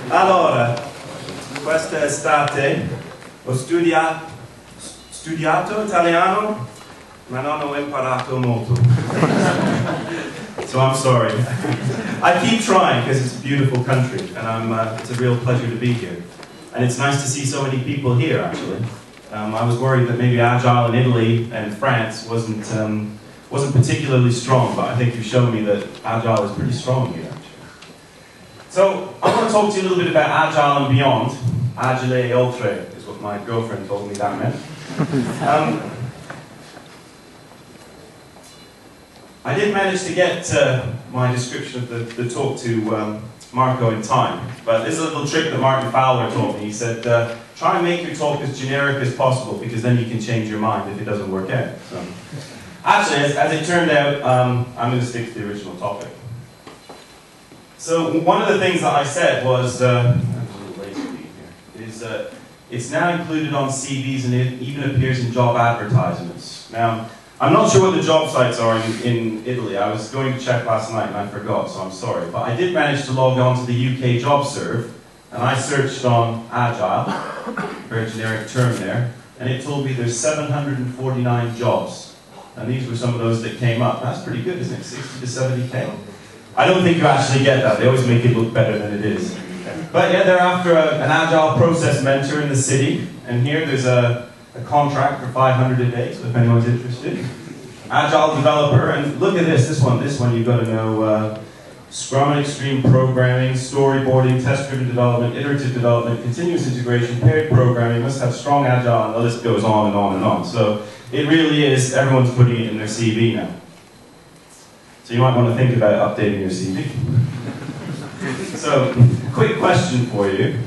Allora, quest'estate ho studiato italiano, ma non ho imparato molto. So I'm sorry. I keep trying because it's a beautiful country, and it's a real pleasure to be here. And it's nice to see so many people here, actually. I was worried that maybe Agile in Italy and France wasn't particularly strong, but I think you've shown me that Agile is pretty strong here, actually. So I want to talk to you a little bit about Agile and beyond. Agile e oltre is what my girlfriend told me that meant. I did manage to get my description of the talk to Marco in time, but this is a little trick that Martin Fowler taught me. He said, try and make your talk as generic as possible, because then you can change your mind if it doesn't work out. So, actually, as it turned out, I'm going to stick to the original topic. So one of the things that I said was, it's now included on CVs and it even appears in job advertisements. Now, I'm not sure what the job sites are in Italy. I was going to check last night and I forgot, so I'm sorry. But I did manage to log on to the UK JobServe, and I searched on Agile, very generic term there, and it told me there's 749 jobs. And these were some of those that came up. That's pretty good, isn't it? 60 to 70K. I don't think you actually get that. They always make it look better than it is. But yeah, they're after an Agile process mentor in the city, and here there's a contract for 500 a day, so if anyone's interested. Agile developer, and look at this one you've got to know Scrum and Extreme Programming, Storyboarding, Test-Driven Development, Iterative Development, Continuous Integration, Paired Programming, must have strong Agile, and the list goes on and on and on. So it really is, everyone's putting it in their CV now. So you might want to think about updating your CV. So, quick question for you.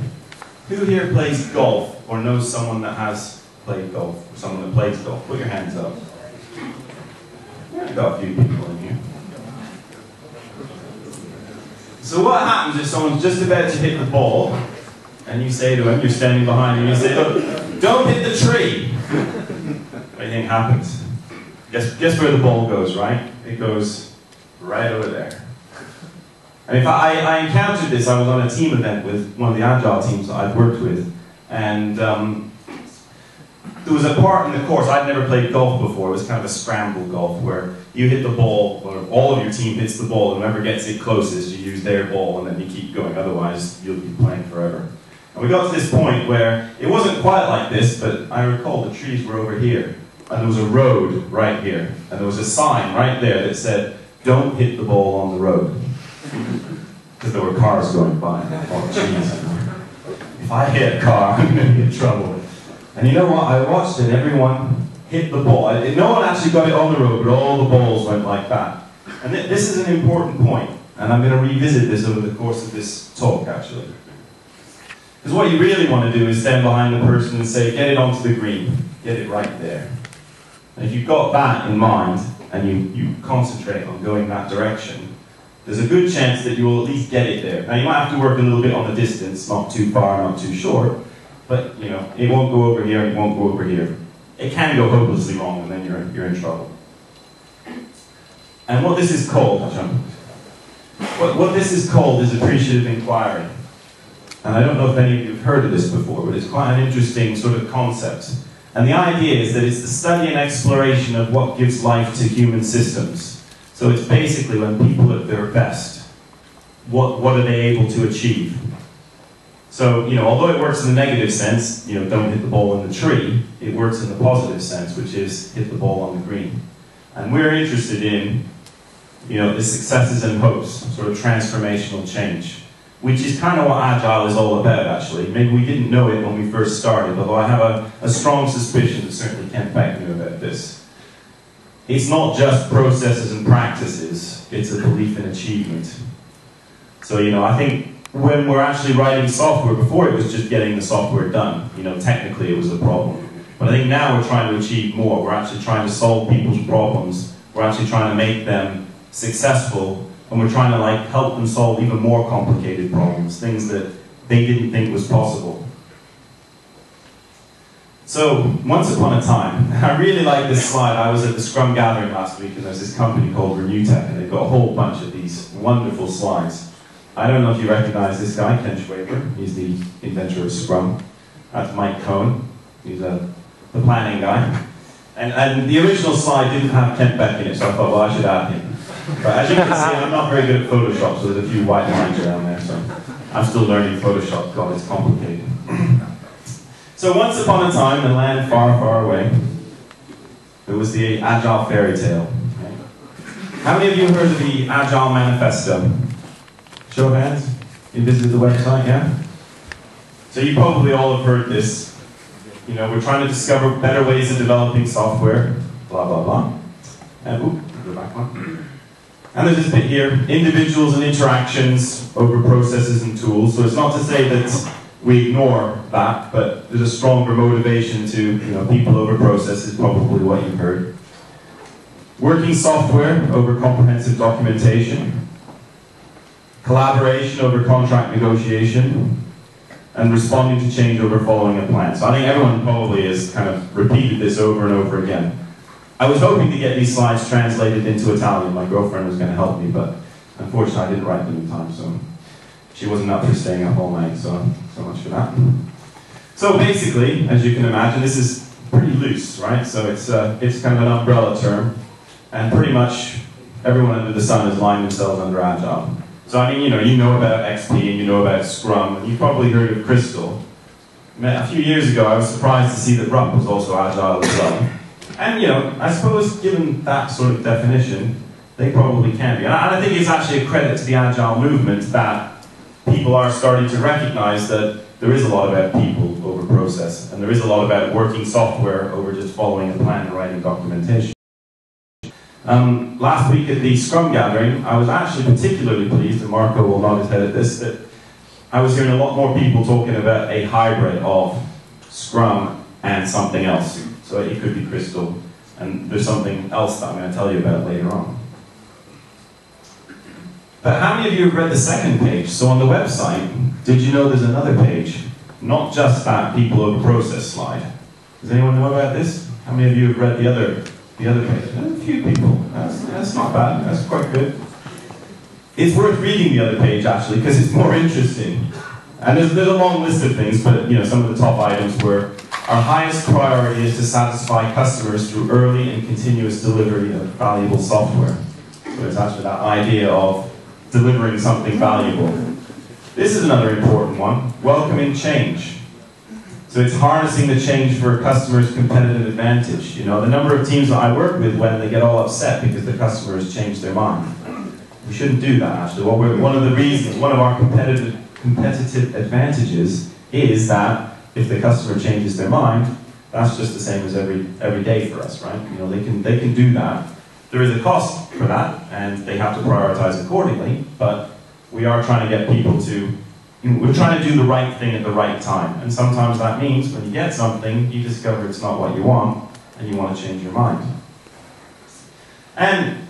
Who here plays golf, or knows someone that has played golf, or someone that plays golf? Put your hands up. Yeah, I've got a few people in here. So what happens if someone's just about to hit the ball, and you say to him, you're standing behind him, you say, don't hit the tree. What do you think happens? Guess where the ball goes, right? It goes right over there. And in fact, I encountered this. I was on a team event with one of the Agile teams that I'd worked with, and there was a part in the course. I'd never played golf before. It was kind of a scramble golf where you hit the ball, or all of your team hits the ball, and whoever gets it closest, you use their ball, and then you keep going. Otherwise, you'll be playing forever. And we got to this point where it wasn't quite like this, but I recall the trees were over here, and there was a road right here, and there was a sign right there that said, "Don't hit the ball on the road." Because there were cars going by. Oh, jeez. If I hit a car, I'm going to be in trouble. And you know what? I watched it. Everyone hit the ball. No one actually got it on the road, but all the balls went like that. And this is an important point, and I'm going to revisit this over the course of this talk, actually. Because what you really want to do is stand behind the person and say, get it onto the green. Get it right there. And if you've got that in mind, and you concentrate on going that direction, there's a good chance that you will at least get it there. Now you might have to work a little bit on the distance, not too far, not too short, but you know, it won't go over here, it won't go over here. It can go hopelessly wrong, and then you're in trouble. And what this is called, what this is called is appreciative inquiry. And I don't know if any of you have heard of this before, but it's quite an interesting sort of concept. And the idea is that it's the study and exploration of what gives life to human systems. So it's basically when people are at their best, what are they able to achieve? So, you know, although it works in the negative sense, you know, don't hit the ball in the tree, it works in the positive sense, which is hit the ball on the green. And we're interested in, you know, the successes and hopes, sort of transformational change, which is kind of what Agile is all about, actually. Maybe we didn't know it when we first started, although I have a strong suspicion that certainly Kent Beck knew about this. It's not just processes and practices, it's a belief in achievement. So, you know, I think when we're actually writing software, before it was just getting the software done, you know, technically it was a problem. But I think now we're trying to achieve more. We're actually trying to solve people's problems. We're actually trying to make them successful, and we're trying to like help them solve even more complicated problems, things that they didn't think was possible. So, once upon a time, I really like this slide. I was at the Scrum Gathering last week, and there's this company called Renewtech, and they've got a whole bunch of these wonderful slides. I don't know if you recognize this guy, Ken Schwaber. He's the inventor of Scrum. That's Mike Cohen. He's the planning guy. And the original slide didn't have Kent Beck in it, so I thought, well, I should add him. But as you can see, I'm not very good at Photoshop, so there's a few white lines around there, so I'm still learning Photoshop. God, it's complicated. So once upon a time, in a land far, far away, there was the Agile fairy tale. How many of you have heard of the Agile Manifesto? Show of hands. You visited the website, yeah? So you probably all have heard this. You know, we're trying to discover better ways of developing software, blah, blah, blah. And, go back one. And there's this bit here, individuals and interactions over processes and tools. So it's not to say that we ignore that, but there's a stronger motivation to, you know, people over process is probably what you've heard. Working software over comprehensive documentation. Collaboration over contract negotiation. And responding to change over following a plan. So I think everyone probably has kind of repeated this over and over again. I was hoping to get these slides translated into Italian. My girlfriend was going to help me, but unfortunately I didn't write them in time, so she wasn't up for staying up all night, so much for that. So basically, as you can imagine, this is pretty loose, right? So it's kind of an umbrella term, and pretty much everyone under the sun has lined themselves under Agile. So I mean, you know about XP and you know about Scrum, and you've probably heard of Crystal. A few years ago, I was surprised to see that RUP was also Agile as well. And I suppose given that sort of definition, they probably can be. And I think it's actually a credit to the Agile movement that people are starting to recognize that there is a lot about people over process, and there is a lot about working software over just following a plan and writing documentation. Last week at the Scrum gathering, I was actually particularly pleased, and Marco will nod his head at this, that I was hearing a lot more people talking about a hybrid of Scrum and something else. So it could be Crystal, and there's something else that I'm going to tell you about later on. But how many of you have read the second page? So on the website, did you know there's another page? Not just that people over process slide. Does anyone know about this? How many of you have read the other page? A few people. That's not bad. That's quite good. It's worth reading the other page, actually, because it's more interesting. And there's a long list of things, but some of the top items were: our highest priority is to satisfy customers through early and continuous delivery of valuable software. So it's actually that idea of delivering something valuable. This is another important one: welcoming change. So it's harnessing the change for a customer's competitive advantage. The number of teams that I work with when they get all upset because the customer has changed their mind. We shouldn't do that, actually. One of our competitive advantages is that if the customer changes their mind, that's just the same as every day for us, right? They can do that. There is a cost for that, and they have to prioritize accordingly, but we are trying to get people to, we're trying to do the right thing at the right time. And sometimes that means when you get something, you discover it's not what you want, and you want to change your mind. And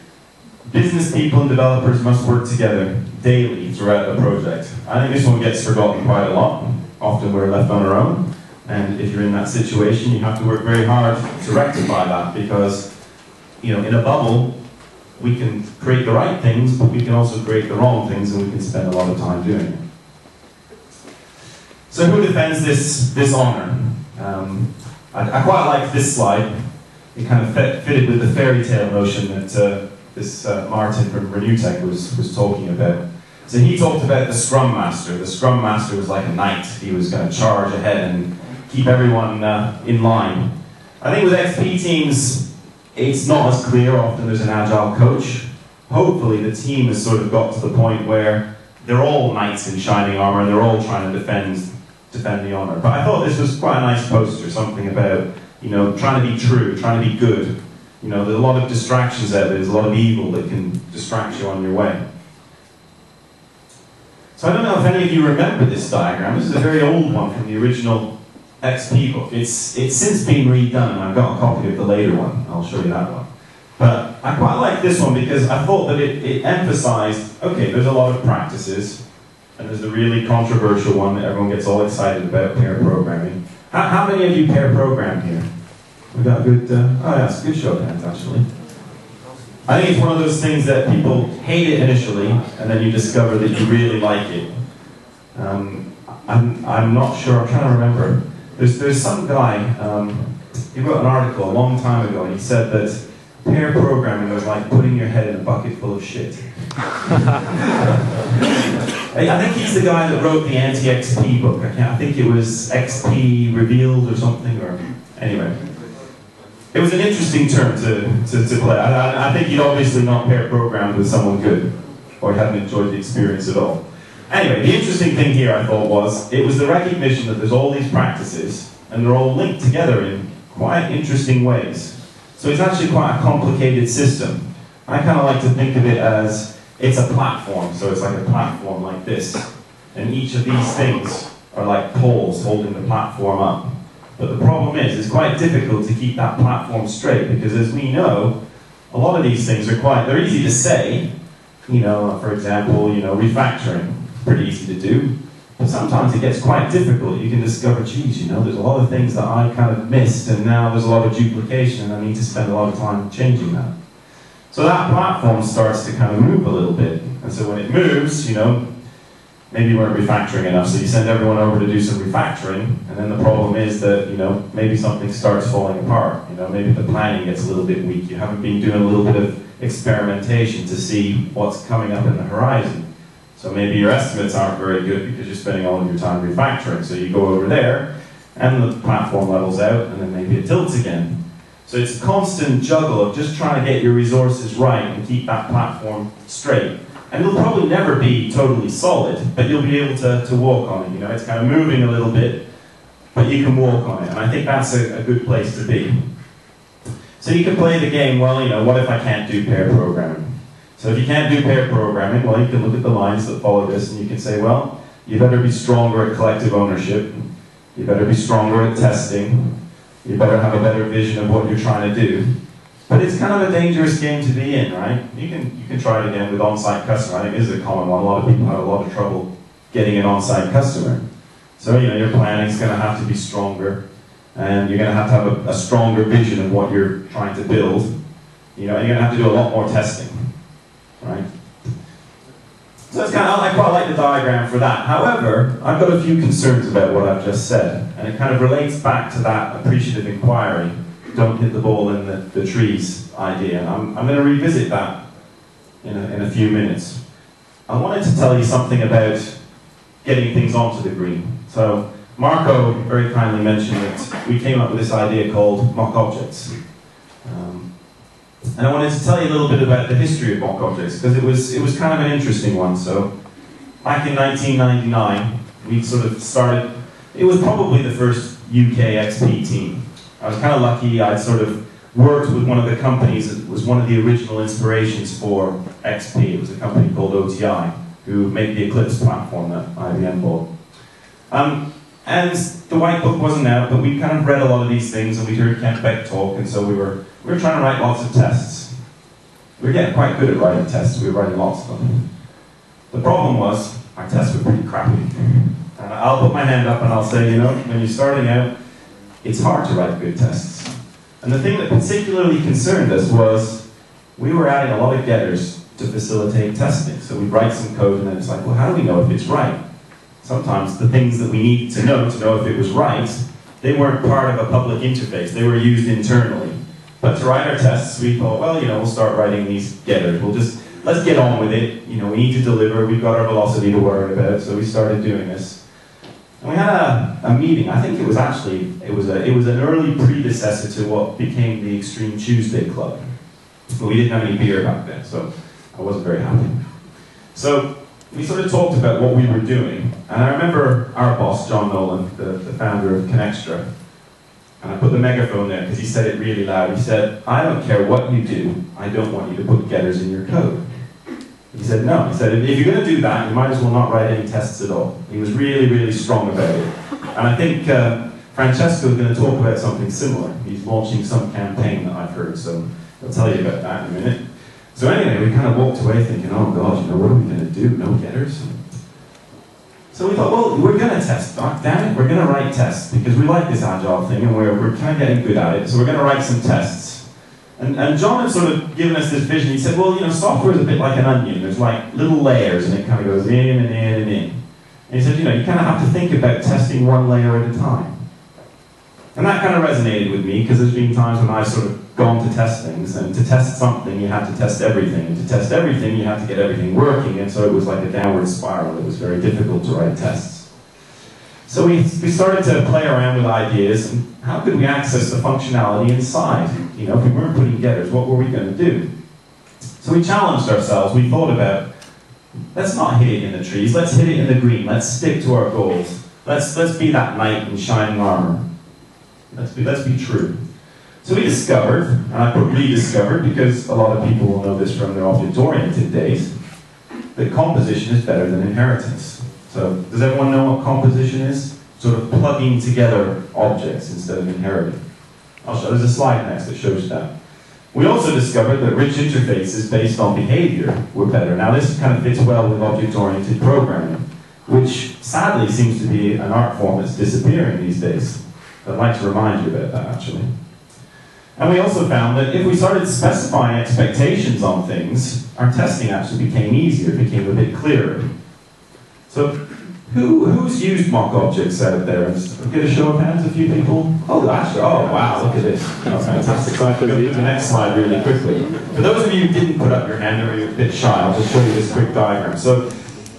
business people and developers must work together daily throughout a project. I think this one gets forgotten quite a lot. Often we're left on our own, and if you're in that situation, you have to work very hard to rectify that, because in a bubble, we can create the right things, but we can also create the wrong things, and we can spend a lot of time doing it. So who defends this honor? I quite like this slide. It kind of fitted with the fairy tale notion that this Martin from Renewtech was talking about. So he talked about the Scrum Master. The Scrum Master was like a knight. He was going to charge ahead and keep everyone in line. I think with XP teams, it's not as clear. Often there's an Agile coach. Hopefully the team has sort of got to the point where they're all knights in shining armor, and they're all trying to defend the honor. But I thought this was quite a nice poster, something about, trying to be true, trying to be good. There's a lot of distractions out there, there's a lot of evil that can distract you on your way. So I don't know if any of you remember this diagram. This is a very old one from the original XP book. It's since been redone, and I've got a copy of the later one. I'll show you that one. But I quite like this one because I thought that it emphasized, okay, there's a lot of practices, and there's the really controversial one that everyone gets all excited about, pair programming. How many of you pair program here? We got a good, oh yeah, it's a good show of hands actually. I think it's one of those things that people hate it initially, and then you discover that you really like it. I'm not sure, I'm trying to remember. There's some guy, he wrote an article a long time ago, and he said that pair programming was like putting your head in a bucket full of shit. I think he's the guy that wrote the anti-XP book. I think it was XP Revealed or something, or anyway. It was an interesting term to play. I think you'd obviously not pair programmed with someone good, or you hadn't enjoyed the experience at all. Anyway, the interesting thing here, I thought, was it was the recognition that there's all these practices, and they're all linked together in quite interesting ways. So it's actually quite a complicated system. I kind of like to think of it as it's a platform, so it's like a platform like this. And each of these things are like poles holding the platform up. But the problem is, it's quite difficult to keep that platform straight, because as we know, a lot of these things are they're easy to say. You know, for example, refactoring. It's pretty easy to do. But sometimes it gets quite difficult. You can discover, geez, there's a lot of things that I kind of missed, and now there's a lot of duplication, and I need to spend a lot of time changing that. So that platform starts to kind of move a little bit. And so when it moves, maybe you weren't refactoring enough, so you send everyone over to do some refactoring, and then the problem is that, maybe something starts falling apart. Maybe the planning gets a little bit weak. You haven't been doing a little bit of experimentation to see what's coming up in the horizon. So maybe your estimates aren't very good because you're spending all of your time refactoring. So you go over there, and the platform levels out, and then maybe it tilts again. So it's a constant juggle of just trying to get your resources right and keep that platform straight. And it'll probably never be totally solid, but you'll be able to walk on it. It's kind of moving a little bit, but you can walk on it. And I think that's a good place to be. So you can play the game, well, what if I can't do pair programming? So if you can't do pair programming, well, you can look at the lines that follow this, and you can say, well, you better be stronger at collective ownership. You better be stronger at testing. You better have a better vision of what you're trying to do. But it's kind of a dangerous game to be in, right? You can try it again with on-site customer. I think this is a common one. A lot of people have a lot of trouble getting an on-site customer. So, your planning is going to have to be stronger, and you're going to have a stronger vision of what you're trying to build. And you're going to have to do a lot more testing, right? So it's I quite like the diagram for that. However, I've got a few concerns about what I've just said, and it kind of relates back to that appreciative inquiry, don't hit the ball in the trees idea. And I'm going to revisit that in a few minutes. I wanted to tell you something about getting things onto the green. So Marco very kindly mentioned that we came up with this idea called mock objects. And I wanted to tell you a little bit about the history of mock objects, because it was kind of an interesting one. So back in 1999, we sort of started, it was probably the first UK XP team. I was kind of lucky. I'd sort of worked with one of the companies that was one of the original inspirations for XP. It was a company called OTI, who made the Eclipse platform that IBM bought. And the white book wasn't out, but we kind of read a lot of these things, and we heard Kent Beck talk, and so we were trying to write lots of tests. We were getting quite good at writing tests. We were writing lots of them. The problem was, our tests were pretty crappy. And I'll put my hand up and I'll say, when you're starting out, it's hard to write good tests. And the thing that particularly concerned us was we were adding a lot of getters to facilitate testing. So we'd write some code, and then it's like, well, how do we know if it's right? Sometimes the things that we needed to know if it was right, they weren't part of a public interface. They were used internally. But to write our tests, we thought, well, we'll start writing these getters. Let's get on with it. We need to deliver. We've got our velocity to worry about. So we started doing this. And we had a meeting. I think it was an early predecessor to what became the Extreme Tuesday Club. But we didn't have any beer back then, so I wasn't very happy. So we sort of talked about what we were doing. And I remember our boss, John Nolan, the founder of Connextra, and I put the megaphone there because he said it really loud. He said, I don't care what you do, I don't want you to put getters in your code. He said, no. He said, if you're going to do that, you might as well not write any tests at all. He was really, really strong about it. And I think Francesco is going to talk about something similar. He's launching some campaign that I've heard, so I'll tell you about that in a minute. So anyway, we kind of walked away thinking, oh God, what are we going to do? No getters? So we thought, well, we're going to test. Damn it, we're going to write tests because we like this agile thing and we're kind of getting good at it. So we're going to write some tests. And John had sort of given us this vision. He said, well, you know, software is a bit like an onion. There's like little layers, and it kind of goes in and in and in. And he said, you know, you kind of have to think about testing one layer at a time. And that kind of resonated with me, because there's been times when I've sort of gone to test things, and to test something, you have to test everything. And to test everything, you have to get everything working, and so it was like a downward spiral. It was very difficult to write tests. So we started to play around with ideas, and how could we access the functionality inside? You know, if we weren't putting getters, what were we going to do? So we challenged ourselves. We thought about, let's not hit it in the trees, let's hit it in the green, let's stick to our goals. Let's be that knight in shining armor. Let's be true. So we discovered, and I put rediscovered because a lot of people will know this from their object-oriented days, that composition is better than inheritance. So, does everyone know what composition is? Sort of plugging together objects instead of inheriting. There's a slide next that shows that. We also discovered that rich interfaces based on behavior were better. Now this kind of fits well with object-oriented programming, which sadly seems to be an art form that's disappearing these days. I'd like to remind you about that, actually. And we also found that if we started specifying expectations on things, our testing actually became easier, it became a bit clearer. So, who's used mock objects out there? Get a show of hands, a few people? Oh, actually, oh wow, look at this. That's fantastic. So I'm going to go to the next slide really quickly. For those of you who didn't put up your hand or you're a bit shy, I'll just show you this quick diagram. So,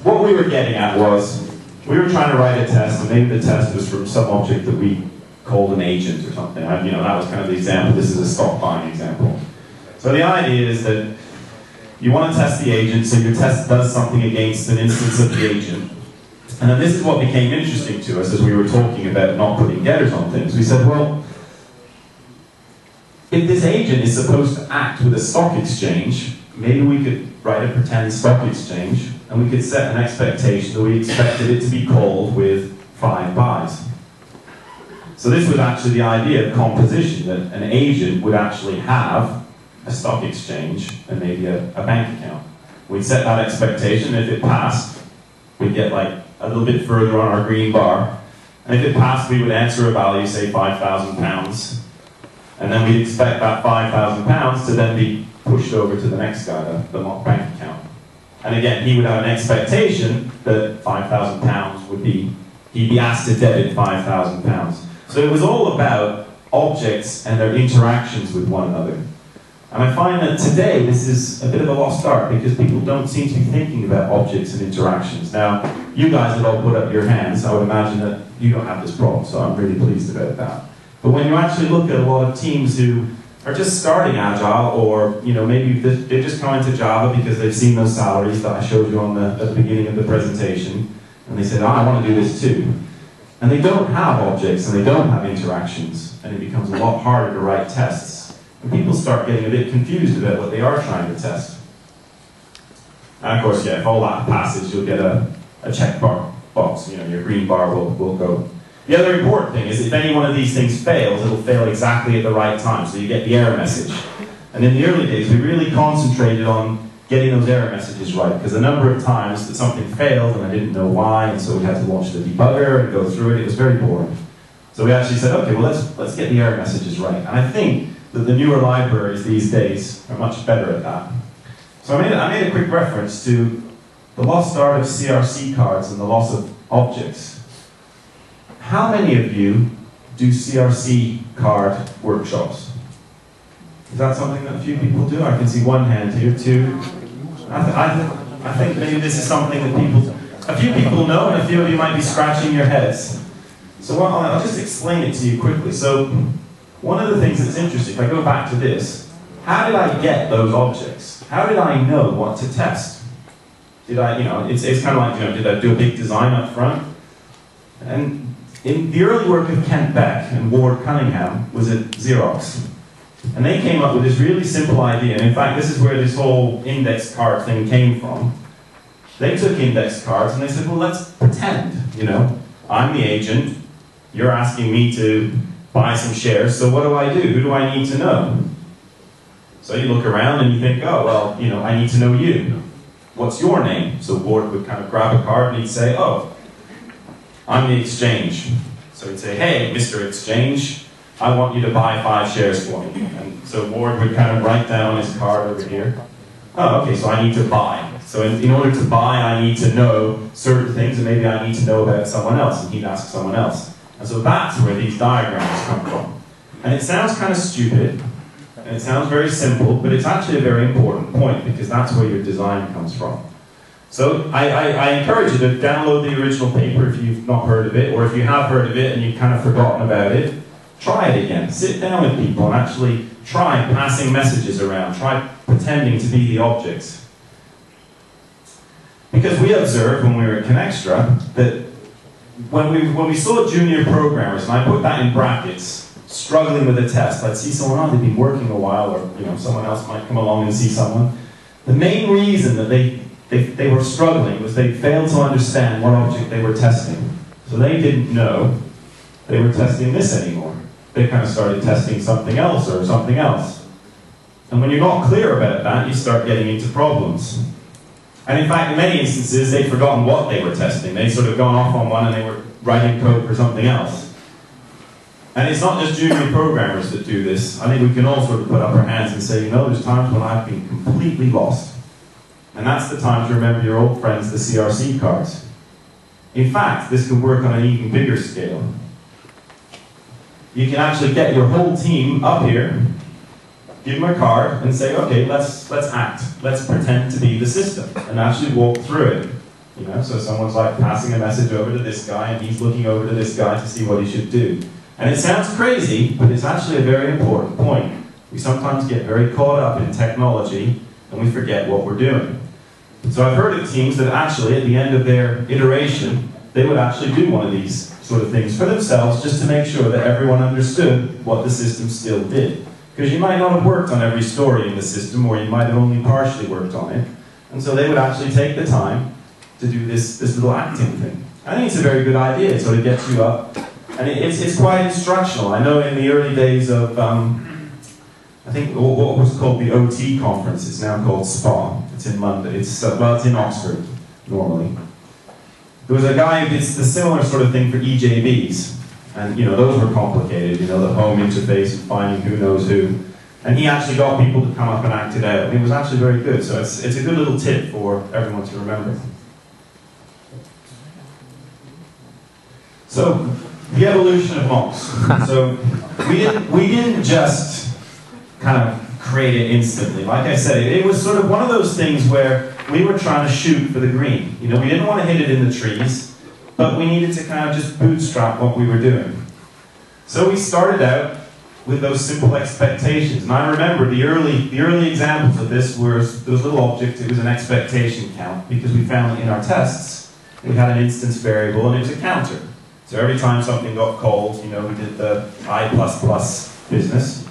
what we were getting at was, we were trying to write a test, and maybe the test was from some object that we called an agent or something. You know, that was kind of the example. This is a stock buying example. So the idea is that you want to test the agent, so your test does something against an instance of the agent. And then this is what became interesting to us as we were talking about not putting getters on things. We said, well, if this agent is supposed to act with a stock exchange, maybe we could write a pretend stock exchange, and we could set an expectation that we expected it to be called with 5 buys. So this was actually the idea of composition, that an agent would actually have a stock exchange and maybe a bank account. We'd set that expectation, and if it passed, we'd get like a little bit further on our green bar. And if it passed, we would answer a value, say £5,000. And then we'd expect that £5,000 to then be pushed over to the next guy, the mock bank account. And again, he would have an expectation that £5,000 would be, he'd be asked to debit £5,000. So it was all about objects and their interactions with one another. And I find that today this is a bit of a lost art because people don't seem to be thinking about objects and interactions. Now, you guys have all put up your hands. I would imagine that you don't have this problem, so I'm really pleased about that. But when you actually look at a lot of teams who are just starting Agile, or you know, maybe they just come into Java because they've seen those salaries that I showed you at the beginning of the presentation, and they said, oh, I want to do this too. And they don't have objects and they don't have interactions, and it becomes a lot harder to write tests. And people start getting a bit confused about what they are trying to test. And of course, yeah, if all that passes, you'll get a check box. You know, your green bar will go. The other important thing is if any one of these things fails, it'll fail exactly at the right time, so you get the error message. And in the early days, we really concentrated on getting those error messages right, because a number of times that something failed and I didn't know why, and so we had to launch the debugger and go through it. It was very boring. So we actually said, okay, well let's get the error messages right. And I think that the newer libraries these days are much better at that. So I made a quick reference to the lost art of CRC cards and the loss of objects. How many of you do CRC card workshops? Is that something that a few people do? I can see one hand here, two. I think maybe this is something that a few people know, and a few of you might be scratching your heads. So I'll just explain it to you quickly. So one of the things that's interesting, if I go back to this, how did I get those objects? How did I know what to test? Did I, you know, it's kind of like, you know, did I do a big design up front? And in the early work of Kent Beck and Ward Cunningham was at Xerox. And they came up with this really simple idea, and in fact this is where this whole index card thing came from. They took index cards and they said, well, let's pretend, you know, I'm the agent, you're asking me to buy some shares, so what do I do? Who do I need to know? So you look around and you think, oh, well, you know, I need to know you. What's your name? So Ward would kind of grab a card and he'd say, oh, I'm the exchange. So he'd say, hey, Mr. Exchange, I want you to buy 5 shares for me. And so Ward would kind of write down on his card over here, oh, okay, so I need to buy. So in order to buy, I need to know certain things, and maybe I need to know about someone else, and he'd ask someone else. And so that's where these diagrams come from. And it sounds kind of stupid, and it sounds very simple, but it's actually a very important point, because that's where your design comes from. So I encourage you to download the original paper if you've not heard of it, or if you have heard of it and you've kind of forgotten about it, try it again. Sit down with people and actually try passing messages around. Try pretending to be the objects. Because we observed when we were at Connextra that when we saw junior programmers, and I put that in brackets, struggling with a test, I'd see someone, oh, they've been working a while, or someone else might come along and see someone. The main reason that they were struggling was they failed to understand what object they were testing. So they didn't know they were testing this anymore. They kind of started testing something else or something else. And when you're not clear about that, you start getting into problems. And in fact, in many instances, they'd forgotten what they were testing. They'd sort of gone off on one and they were writing code for something else. And it's not just junior programmers that do this. I think we can all sort of put up our hands and say, there's times when I've been completely lost. And that's the time to remember your old friends, the CRC cards. In fact, this can work on an even bigger scale. You can actually get your whole team up here, give them a card, and say, okay, let's act. Let's pretend to be the system, and actually walk through it. So someone's like passing a message over to this guy, and he's looking over to this guy to see what he should do. And it sounds crazy, but it's actually a very important point. We sometimes get very caught up in technology, and we forget what we're doing. So I've heard of teams that actually, at the end of their iteration, they would actually do one of these sort of things for themselves, just to make sure that everyone understood what the system still did. Because you might not have worked on every story in the system, or you might have only partially worked on it. And so they would actually take the time to do this little acting thing. I think it's a very good idea. It sort of gets you up. And it's quite instructional. I know in the early days of, I think what was called the OT conference, it's now called SPA. It's in London. It's in Oxford, normally. There was a guy who did the similar sort of thing for EJBs. And those were complicated, the home interface and finding who knows who. And he actually got people to come up and act it out. And it was actually very good. So it's a good little tip for everyone to remember. So, the evolution of mocks. So, we didn't just kind of create it instantly. Like I said, it was sort of one of those things where we were trying to shoot for the green. We didn't want to hit it in the trees, but we needed to kind of just bootstrap what we were doing. So we started out with those simple expectations. And I remember the early examples of this were those little objects. It was an expectation count, because we found that in our tests, we had an instance variable and it was a counter. So every time something got called, we did the I++ business.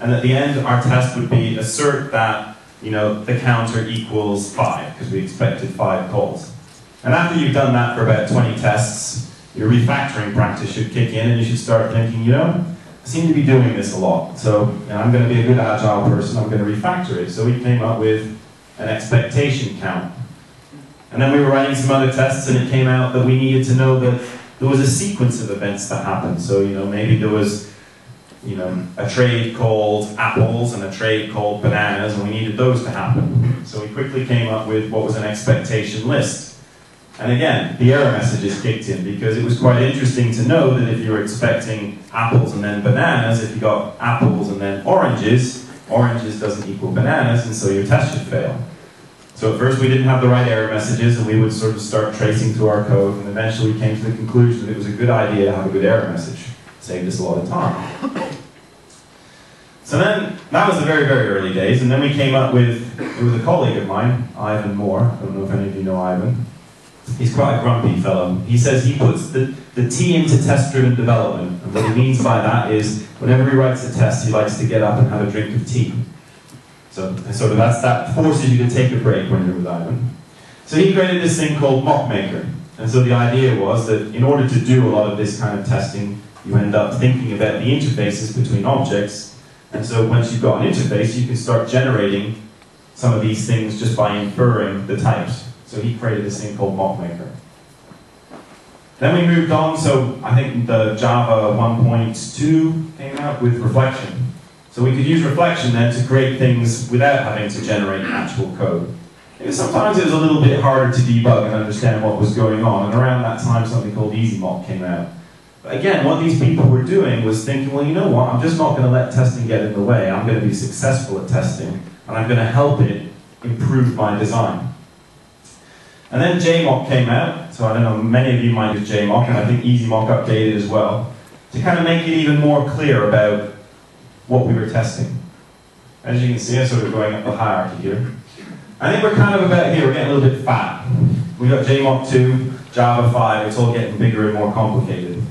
And at the end, our test would be assert that, the counter equals 5, because we expected 5 calls. And after you've done that for about 20 tests, your refactoring practice should kick in, and you should start thinking, I seem to be doing this a lot, so I'm going to be a good agile person, I'm going to refactor it. So we came up with an expectation count. And then we were writing some other tests, and it came out that we needed to know that there was a sequence of events that happened. So, maybe there was, a trade called apples and a trade called bananas, and we needed those to happen. So we quickly came up with what was an expectation list. And again, the error messages kicked in, because it was quite interesting to know that if you were expecting apples and then bananas, if you got apples and then oranges, oranges doesn't equal bananas, and so your test should fail. So at first we didn't have the right error messages, and we would sort of start tracing through our code, and eventually we came to the conclusion that it was a good idea to have a good error message. It saved us a lot of time. So then, that was the very, very early days, and then we came up with, it was a colleague of mine, Ivan Moore. I don't know if any of you know Ivan. He's quite a grumpy fellow. He says he puts the T into test-driven development, and what he means by that is, whenever he writes a test, he likes to get up and have a drink of tea. So that forces you to take a break when you're with Ivan. So he created this thing called MockMaker. And so the idea was that in order to do a lot of this kind of testing, you end up thinking about the interfaces between objects. And so once you've got an interface, you can start generating some of these things just by inferring the types. So he created this thing called MockMaker. Then we moved on, so I think the Java 1.2 came out with reflection. So we could use reflection then to create things without having to generate actual code. Sometimes it was a little bit harder to debug and understand what was going on, and around that time something called EasyMock came out. But again, what these people were doing was thinking, well, you know what, I'm just not going to let testing get in the way. I'm going to be successful at testing, and I'm going to help it improve my design. And then JMock came out, so I don't know, many of you might use JMock, and I think EasyMock updated as well, to kind of make it even more clear about what we were testing. As you can see, I'm sort of going up the hierarchy here. I think we're kind of about here, we're getting a little bit fat. We've got JMock 2, Java 5, it's all getting bigger and more complicated.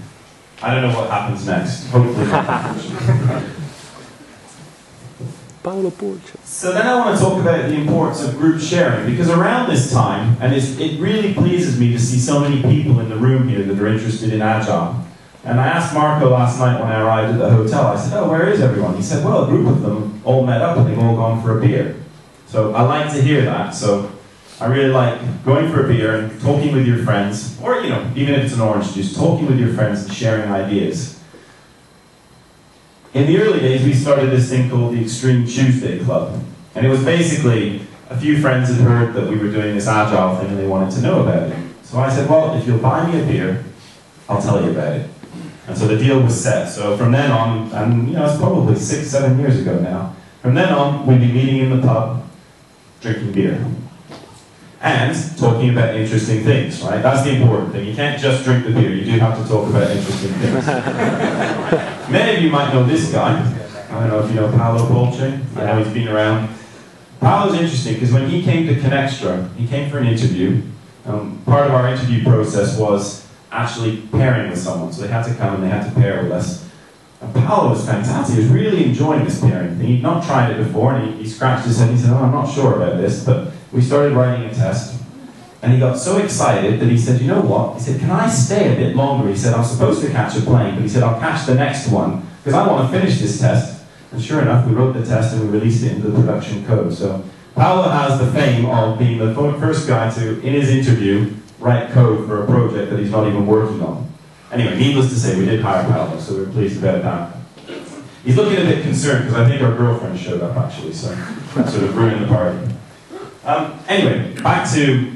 I don't know what happens next. Hopefully not. So then I want to talk about the importance of group sharing, because around this time, and it really pleases me to see so many people in the room here that are interested in Agile. And I asked Marco last night when I arrived at the hotel, I said, oh, where is everyone? He said, well, a group of them all met up and they've all gone for a beer. So I like to hear that. So I really like going for a beer and talking with your friends, or even if it's an orange juice, talking with your friends and sharing ideas. In the early days, we started this thing called the Extreme Tuesday Club. And it was basically, a few friends had heard that we were doing this Agile thing and they wanted to know about it. So I said, well, if you'll buy me a beer, I'll tell you about it. And so the deal was set. So from then on, and it's probably 6, 7 years ago now, from then on, we'd be meeting in the pub, drinking beer. And talking about interesting things, right? That's the important thing. You can't just drink the beer, you do have to talk about interesting things. Many of you might know this guy. I don't know if you know Paolo Polce. I know he's been around. Paolo's interesting because when he came to Connextra, he came for an interview. Part of our interview process was actually pairing with someone. So they had to come and they had to pair with us. And Paolo was fantastic. He was really enjoying this pairing thing. He'd not tried it before, and he scratched his head and he said, oh, I'm not sure about this, but we started writing a test. And he got so excited that he said, you know what? He said, can I stay a bit longer? He said, I'm supposed to catch a plane, but he said, I'll catch the next one, because I want to finish this test. And sure enough, we wrote the test and we released it into the production code. So Paolo has the fame of being the first guy to, in his interview, write code for a project that he's not even working on. Anyway, needless to say, we did hire Paolo, so we're pleased about that. He's looking a bit concerned, because I think our girlfriend showed up, actually, so that sort of ruined the party. Anyway, back to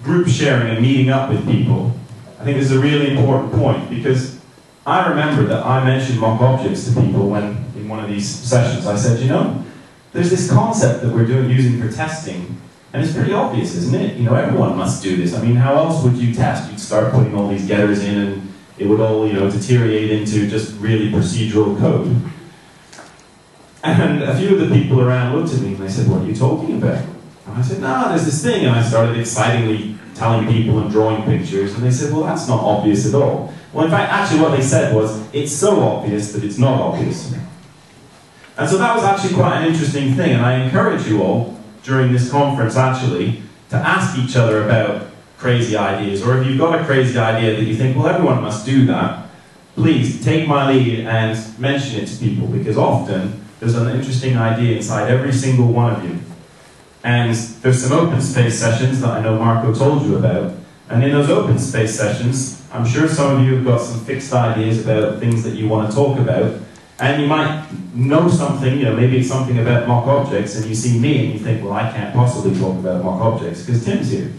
group sharing and meeting up with people. I think this is a really important point, because I remember that I mentioned mock objects to people when, in one of these sessions, I said, there's this concept that we're using for testing, and it's pretty obvious, isn't it? Everyone must do this. I mean, how else would you test? You'd start putting all these getters in, and it would all, deteriorate into just really procedural code. And a few of the people around looked at me and they said, what are you talking about? And I said, no, there's this thing. And I started excitingly telling people and drawing pictures, and they said, well, that's not obvious at all. Well, in fact, actually what they said was, it's so obvious that it's not obvious. And so that was actually quite an interesting thing, and I encourage you all, during this conference actually, to ask each other about crazy ideas, or if you've got a crazy idea that you think, well, everyone must do that, please take my lead and mention it to people, because often there's an interesting idea inside every single one of you. And there's some open space sessions that I know Marco told you about, and in those open space sessions, I'm sure some of you have got some fixed ideas about things that you want to talk about, and you might know something, maybe it's something about mock objects, and you see me and you think, well, I can't possibly talk about mock objects because Tim's here.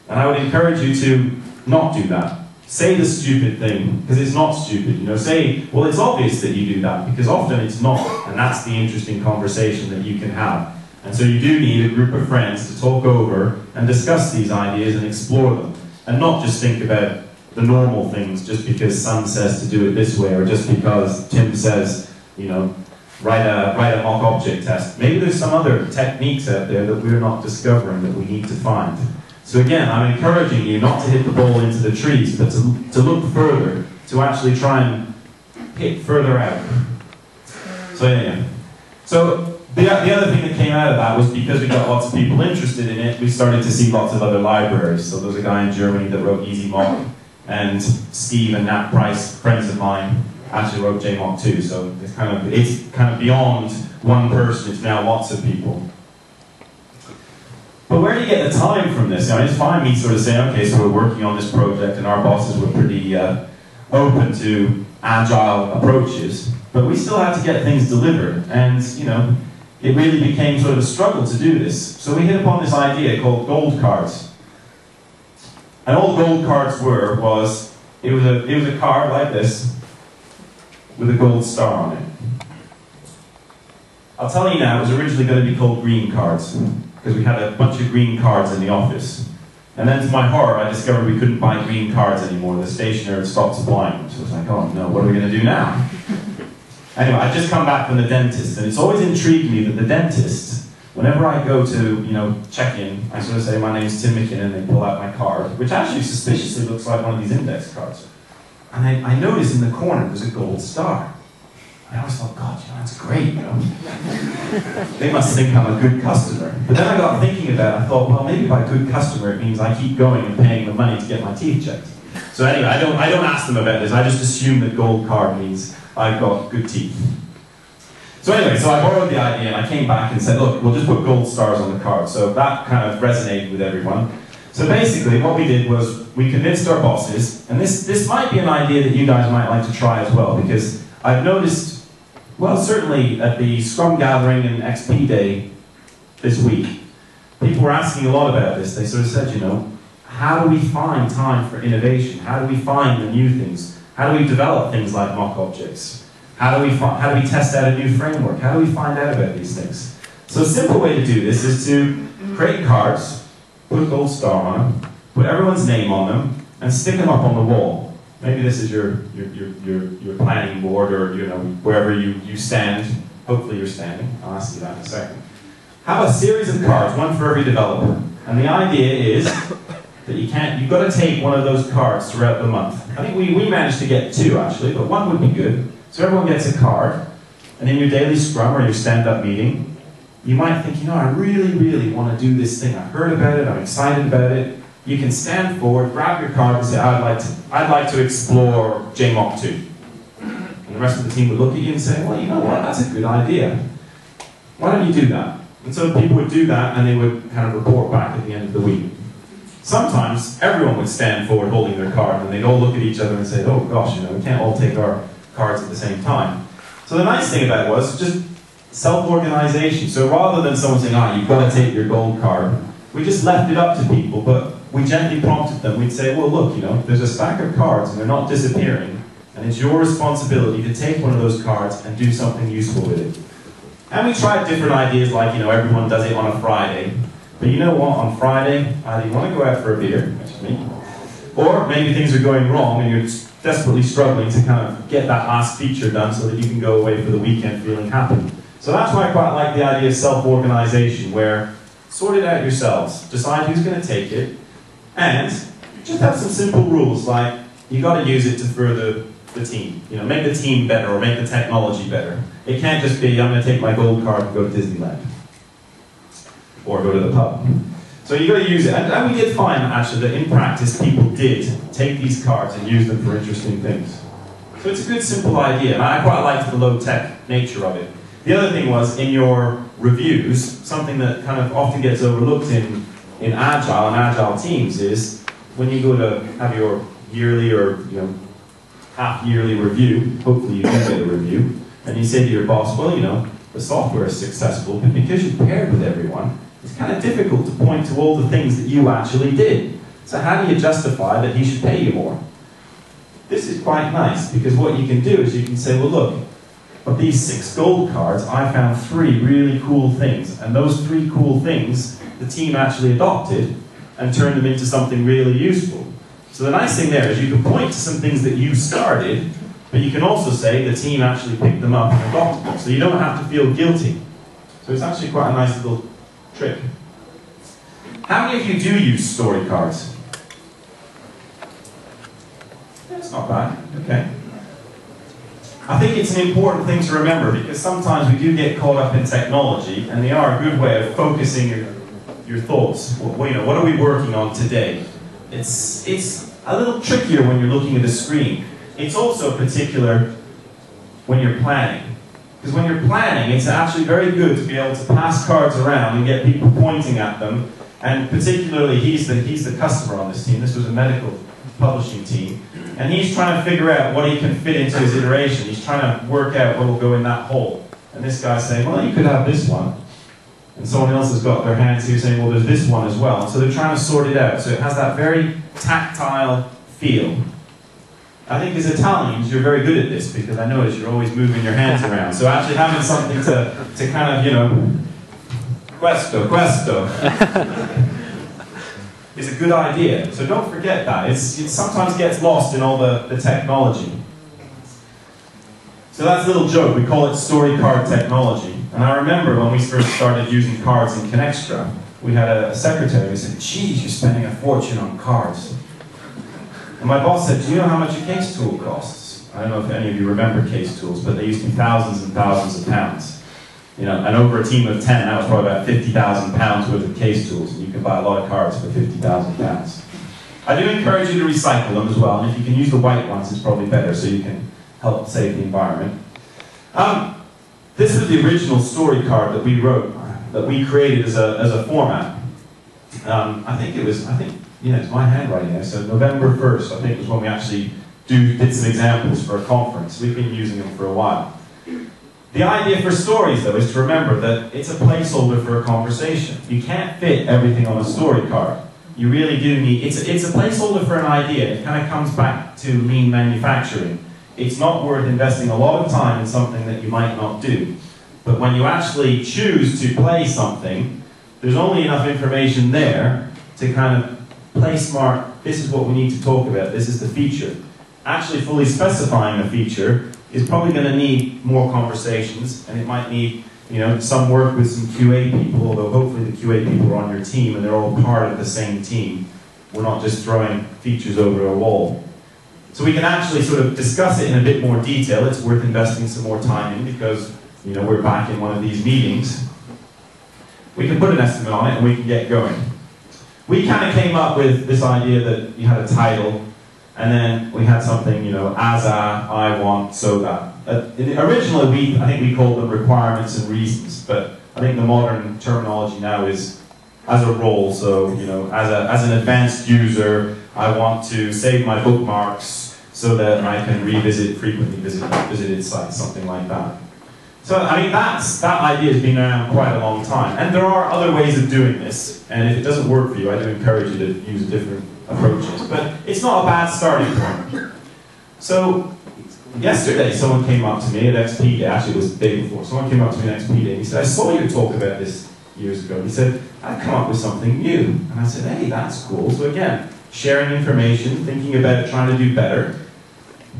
And I would encourage you to not do that. Say the stupid thing, because it's not stupid. Say, well, it's obvious that you do that, because often it's not, and that's the interesting conversation that you can have. And so you do need a group of friends to talk over and discuss these ideas and explore them, and not just think about the normal things just because Sam says to do it this way, or just because Tim says, write a mock object test. Maybe there's some other techniques out there that we're not discovering that we need to find. So again, I'm encouraging you not to hit the ball into the trees, but to look further, to actually try and hit further out. So yeah. So the other thing that came out of that was, because we got lots of people interested in it, we started to see lots of other libraries. So there's a guy in Germany that wrote EasyMock, and Steve and Nat Price, friends of mine, actually wrote JMock too. So it's kind of beyond one person, it's now lots of people. But where do you get the time from this? It's fine me sort of saying, okay, so we're working on this project and our bosses were pretty open to agile approaches, but we still had to get things delivered. And, it really became sort of a struggle to do this. So we hit upon this idea called gold cards. And all gold cards was it was a card like this with a gold star on it. I'll tell you now, it was originally going to be called green cards, because we had a bunch of green cards in the office. And then to my horror, I discovered we couldn't buy green cards anymore. The stationer had stopped supplying them. So I was like, oh no, what are we going to do now? Anyway, I'd just come back from the dentist, and it's always intrigued me that the dentist, whenever I go to, check in, I sort of say, my name's Tim Mackinnon, and they pull out my card, which actually suspiciously looks like one of these index cards. And I noticed in the corner there's a gold star. I always thought, God, that's great, They must think I'm a good customer. But then I got thinking about it, I thought, well, maybe by good customer it means I keep going and paying the money to get my teeth checked. So anyway, I don't ask them about this, I just assume that gold card means I've got good teeth. So anyway, so I borrowed the idea and I came back and said, look, we'll just put gold stars on the card. So that kind of resonated with everyone. So basically what we did was we convinced our bosses, and this might be an idea that you guys might like to try as well, because I've noticed, well, certainly at the Scrum Gathering and XP Day this week, people were asking a lot about this. They sort of said, how do we find time for innovation? How do we find the new things? How do we develop things like mock objects? How do we test out a new framework? How do we find out about these things? So a simple way to do this is to create cards, put a gold star on them, put everyone's name on them, and stick them up on the wall. Maybe this is your planning board, or wherever you stand. Hopefully you're standing. I'll ask you that in a second. Have a series of cards, one for every developer. And the idea is that you've got to take one of those cards throughout the month. I think we managed to get 2 actually, but 1 would be good. So everyone gets a card, and in your daily scrum or your stand-up meeting, you might think, I really, really want to do this thing. I've heard about it, I'm excited about it. You can stand forward, grab your card and say, I'd like to explore JMOC 2. And the rest of the team would look at you and say, well, you know what, that's a good idea. Why don't you do that? And so people would do that, and they would kind of report back at the end of the week. Sometimes everyone would stand forward holding their card, and they'd all look at each other and say, oh gosh, we can't all take our cards at the same time. So the nice thing about it was just self-organization. So rather than someone saying, you've got to take your gold card, we just left it up to people, but we gently prompted them. We'd say, well, look, there's a stack of cards and they're not disappearing, and it's your responsibility to take one of those cards and do something useful with it. And we tried different ideas like, everyone does it on a Friday. But you know what, on Friday, either you want to go out for a beer, which is me, or maybe things are going wrong and you're desperately struggling to kind of get that last feature done so that you can go away for the weekend feeling happy. So that's why I quite like the idea of self-organization, where sort it out yourselves, decide who's going to take it, and just have some simple rules like you got to use it to further the team. Make the team better or make the technology better. It can't just be, I'm going to take my gold card and go to Disneyland. Or go to the pub. So you've got to use it. And we did find, actually, that in practice people did take these cards and use them for interesting things. So it's a good, simple idea. And I quite liked the low-tech nature of it. The other thing was, in your reviews, something that kind of often gets overlooked in Agile and Agile teams is when you go to have your yearly or half-yearly review, hopefully you do get a review, and you say to your boss, well, the software is successful, but because you paired with everyone, it's kind of difficult to point to all the things that you actually did. So how do you justify that he should pay you more? This is quite nice, because what you can do is you can say, well, look, of these 6 gold cards, I found 3 really cool things, and those 3 cool things the team actually adopted and turned them into something really useful. So the nice thing there is you can point to some things that you started, but you can also say the team actually picked them up and adopted them, so you don't have to feel guilty. So it's actually quite a nice little trick. How many of you do use story cards? That's not bad, okay. I think it's an important thing to remember, because sometimes we do get caught up in technology, and they are a good way of focusing your thoughts. What are we working on today? It's a little trickier when you're looking at a screen. It's also particular when you're planning. Because when you're planning, it's actually very good to be able to pass cards around and get people pointing at them And particularly, he's the customer on this team. This was a medical publishing team. And he's trying to figure out what he can fit into his iteration. He's trying to work out what will go in that hole. And this guy's saying, well, you could have this one. And someone else has got their hands here saying, well, there's this one as well. And so they're trying to sort it out. So it has that very tactile feel. I think as Italians, you're very good at this, because I notice you're always moving your hands around. So actually having something to kind of, you know, questo, is a good idea. So don't forget that. It sometimes gets lost in all the technology. So that's a little joke. We call it story card technology. And I remember when we first started using cards in Connextra, we had a secretary who said, geez, you're spending a fortune on cards. And my boss said, do you know how much a case tool costs? I don't know if any of you remember case tools, but they used to be thousands and thousands of pounds. You know, and over a team of 10, that was probably about 50,000 pounds worth of case tools, and you can buy a lot of cards for 50,000 pounds. I do encourage you to recycle them as well, and if you can use the white ones, it's probably better, so you can help save the environment. This is the original story card that we wrote, that we created as a format. It's my handwriting there, so November 1st, I think, was when we actually did some examples for a conference. We've been using them for a while. The idea for stories, though, is to remember that it's a placeholder for a conversation. You can't fit everything on a story card. You really do need, it's a placeholder for an idea. It kind of comes back to lean manufacturing. It's not worth investing a lot of time in something that you might not do. But when you actually choose to play something, there's only enough information there to kind of play smart. This is what we need to talk about. This is the feature. Actually fully specifying the feature is probably going to need more conversations, and it might need, you know, some work with some QA people, although hopefully the QA people are on your team and they're all part of the same team. We're not just throwing features over a wall. So we can actually sort of discuss it in a bit more detail. It's worth investing some more time in, because, you know, we're back in one of these meetings. We can put an estimate on it and we can get going. We kind of came up with this idea that you had a title, and then we had something, you know, as a, I want, so that. Originally, I think we called them requirements and reasons, but I think the modern terminology now is as a role. So, you know, as an advanced user, I want to save my bookmarks so that I can frequently visited sites, something like that. So, I mean, that idea has been around quite a long time. And there are other ways of doing this, and if it doesn't work for you, I do encourage you to use different approaches. But it's not a bad starting point. So, yesterday, someone came up to me at XP Day, actually it was the day before, someone came up to me at XP Day and he said, I saw you talk about this years ago. He said, I've come up with something new. And I said, hey, that's cool. So again, sharing information, thinking about it, trying to do better.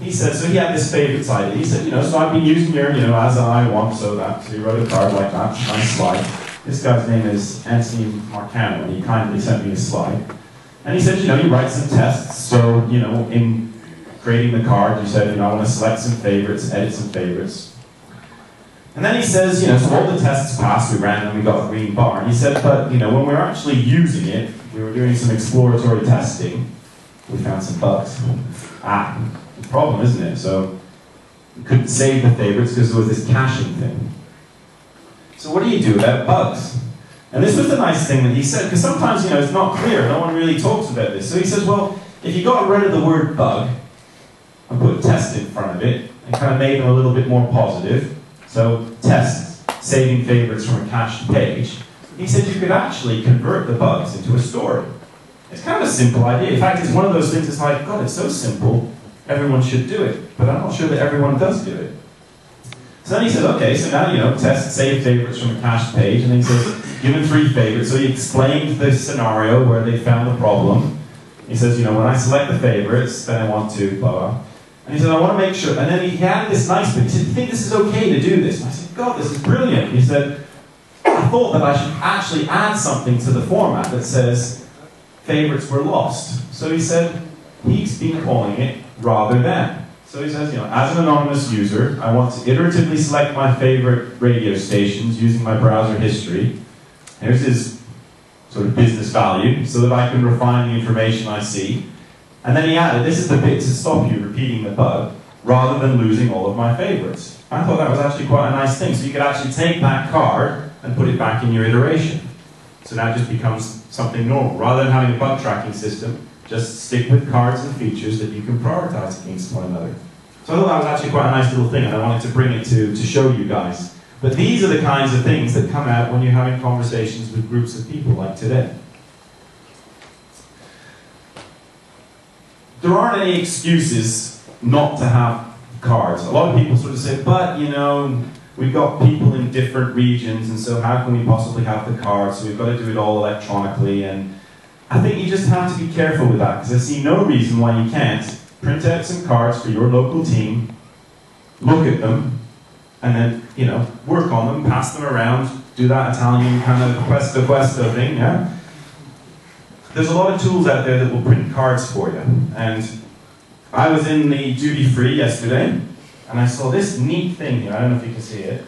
He said, so he had this favorites idea. He said, you know, so I've been using your, you know, as I want, so that. So he wrote a card like that, nice slide. This guy's name is Mackinnon, and he kindly sent me a slide. And he said, you know, you write some tests. So, you know, in creating the card, you said, you know, I want to select some favorites, edit some favorites. And then he says, you know, so all the tests passed, we ran them, we got a green bar. And he said, but, you know, when we were actually using it, we were doing some exploratory testing, we found some bugs. The problem, isn't it? So we couldn't save the favorites because there was this caching thing. So what do you do about bugs? And this was the nice thing that he said, because sometimes, you know, it's not clear, no one really talks about this. So he says, well, if you got rid of the word bug and put test in front of it, and kind of made them a little bit more positive, so test, saving favorites from a cached page, he said you could actually convert the bugs into a story. It's kind of a simple idea. In fact, it's one of those things that's like, God, it's so simple, everyone should do it. But I'm not sure that everyone does do it. So then he says, okay, so now, you know, test save favorites from a cached page, and then he says, given 3 favorites. So he explained the scenario where they found the problem. He says, you know, when I select the favorites, then I want to, blah, blah. And he said, I want to make sure, and then he added this nice bit. He said, do you think this is okay to do this? And I said, God, this is brilliant. He said, I thought that I should actually add something to the format that says, favorites were lost. So he said, he's been calling it rather than. So he says, you know, as an anonymous user, I want to iteratively select my favorite radio stations using my browser history. Here's his sort of business value, so that I can refine the information I see. And then he added, this is the bit to stop you repeating the bug, rather than losing all of my favorites. I thought that was actually quite a nice thing. So you could actually take that card and put it back in your iteration. So now it just becomes something normal. Rather than having a bug tracking system, just stick with cards and features that you can prioritize against one another. So I thought that was actually quite a nice little thing, and I wanted to bring it to show you guys. But these are the kinds of things that come out when you're having conversations with groups of people like today. There aren't any excuses not to have cards. A lot of people sort of say, but you know, we've got people in different regions, and so how can we possibly have the cards? So we've got to do it all electronically. And I think you just have to be careful with that, because I see no reason why you can't print out some cards for your local team, look at them, and then, you know, work on them, pass them around, do that Italian kind of questo thing, yeah? There's a lot of tools out there that will print cards for you. And I was in the duty-free yesterday, and I saw this neat thing here. I don't know if you can see it.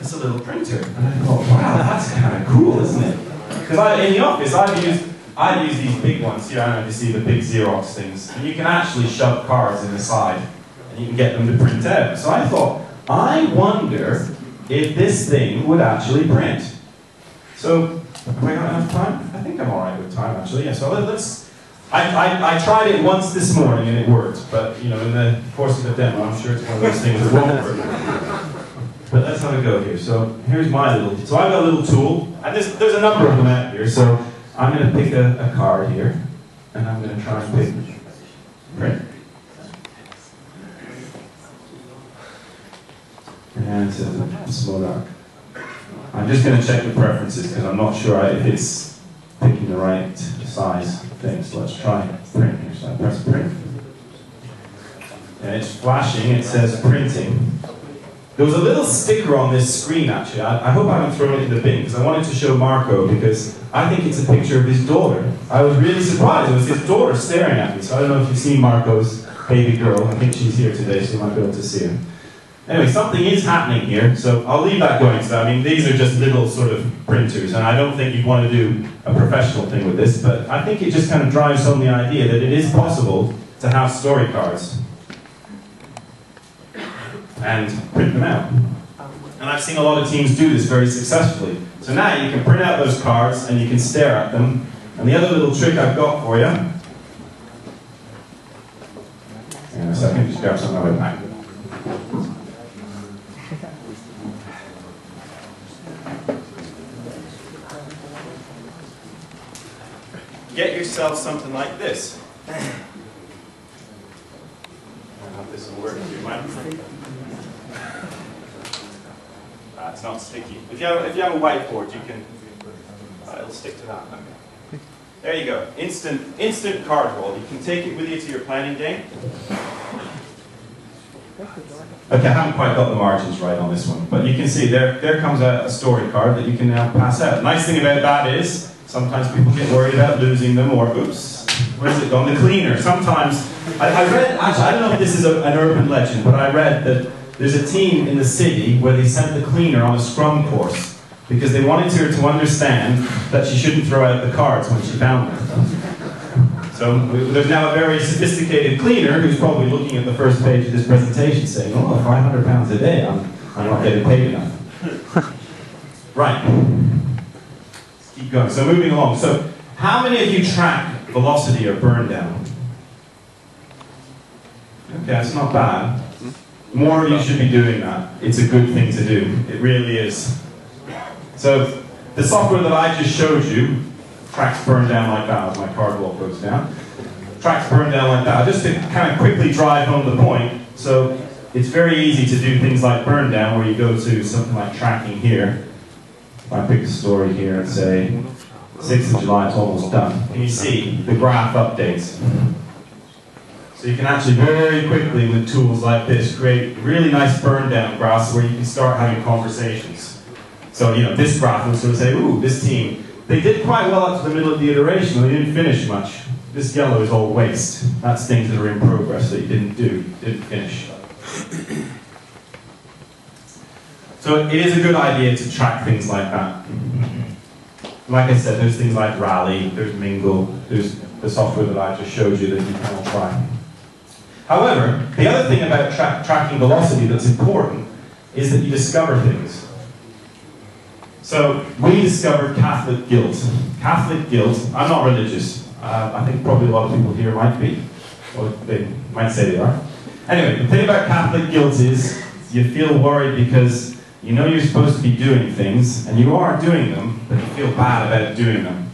It's a little printer. And I thought, wow, that's kind of cool, isn't it? Because in the office, I've used these big ones here. I don't know if you see the big Xerox things. And you can actually shove cards in the side, and you can get them to print out. So I thought, I wonder if this thing would actually print. So, have I got enough time? I think I'm all right with time, actually. Yeah, so I tried it once this morning and it worked, but you know, in the course of the demo, I'm sure it's one of those things that won't work. But let's have a go here. So here's my little. So I've got a little tool, and there's a number of them out here. So I'm going to pick a card here, and I'm going to try and pick print. And it says slow dark. I'm just going to check the preferences because I'm not sure if it's picking the right size thing. So let's try print here. So I press print. And it's flashing, it says printing. There was a little sticker on this screen actually. I hope I haven't thrown it in the bin because I wanted to show Marco because I think it's a picture of his daughter. I was really surprised. It was his daughter staring at me. So I don't know if you've seen Marco's baby girl. I think she's here today, so you might be able to see her. Anyway, something is happening here, so I'll leave that going. So, I mean, these are just little sort of printers, and I don't think you'd want to do a professional thing with this, but I think it just kind of drives home the idea that it is possible to have story cards and print them out. And I've seen a lot of teams do this very successfully. So now you can print out those cards and you can stare at them. And the other little trick I've got for you, hang on a second, just grab some of my back. Get yourself something like this. I don't know if this will work with your microphone. It's not sticky. If you have a whiteboard, you can. It'll stick to that. Okay. There you go. Instant card roll. You can take it with you to your planning game. Okay, I haven't quite got the margins right on this one, but you can see there comes a story card that you can now pass out. The nice thing about that is sometimes people get worried about losing them, or oops, where's it gone? The cleaner. Sometimes I read. Actually, I don't know if this is an urban legend, but I read that there's a team in the city where they sent the cleaner on a scrum course because they wanted her to understand that she shouldn't throw out the cards when she found them. So there's now a very sophisticated cleaner who's probably looking at the first page of this presentation saying, oh, £500 a day, I'm not getting paid enough. Right. Let's keep going. So moving along. So how many of you track velocity or burn down? Okay, that's not bad. More of you should be doing that. It's a good thing to do. It really is. So the software that I just showed you tracks burn down like that as my card block goes down. Tracks burn down like that. Just to kind of quickly drive home the point. So it's very easy to do things like burn down where you go to something like tracking here. If I pick a story here and say 6th of July, it's almost done. Can you see the graph updates? So you can actually very quickly with tools like this create really nice burn down graphs where you can start having conversations. So you know, this graph will sort of say, ooh, this team, they did quite well up to the middle of the iteration, they didn't finish much. This yellow is all waste. That's things that are in progress that you didn't do, didn't finish. So it is a good idea to track things like that. Like I said, there's things like Rally, there's Mingle, there's the software that I just showed you that you can all try. However, the other thing about tracking velocity that's important is that you discover things. So we discovered Catholic guilt. Catholic guilt, I'm not religious. I think probably a lot of people here might be. Or they might say they are. Anyway, the thing about Catholic guilt is you feel worried because you know you're supposed to be doing things, and you are doing them, but you feel bad about doing them.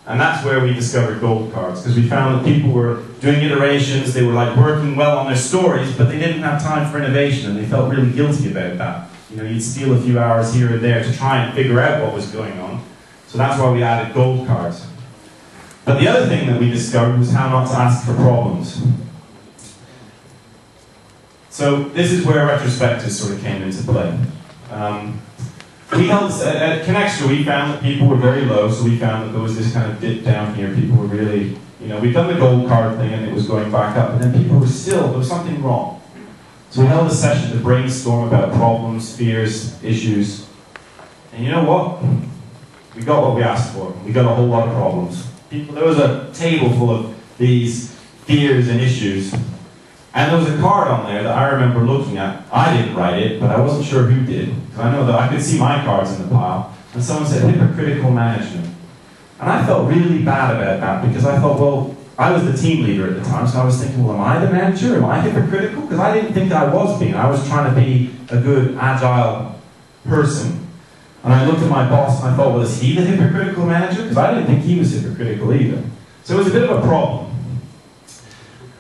And that's where we discovered gold cards, because we found that people were doing iterations, they were like working well on their stories, but they didn't have time for innovation, and they felt really guilty about that. You know, you'd steal a few hours here and there to try and figure out what was going on. So that's why we added gold cards. But the other thing that we discovered was how not to ask for problems. So this is where retrospectives sort of came into play. We held, at Connextra, we found that people were very low, so we found that there was this kind of dip down here. People were really, you know, we'd done the gold card thing and it was going back up, and then people were still, there was something wrong. So we held a session to brainstorm about problems, fears, issues, and you know what? We got what we asked for. We got a whole lot of problems. There was a table full of these fears and issues, and there was a card on there that I remember looking at. I didn't write it, but I wasn't sure who did. I know that I could see my cards in the pile, and someone said hypocritical management. And I felt really bad about that because I thought, well, I was the team leader at the time, so I was thinking, well, am I the manager? Am I hypocritical? Because I didn't think I was being. I was trying to be a good, agile person. And I looked at my boss and I thought, well, is he the hypocritical manager? Because I didn't think he was hypocritical either. So it was a bit of a problem.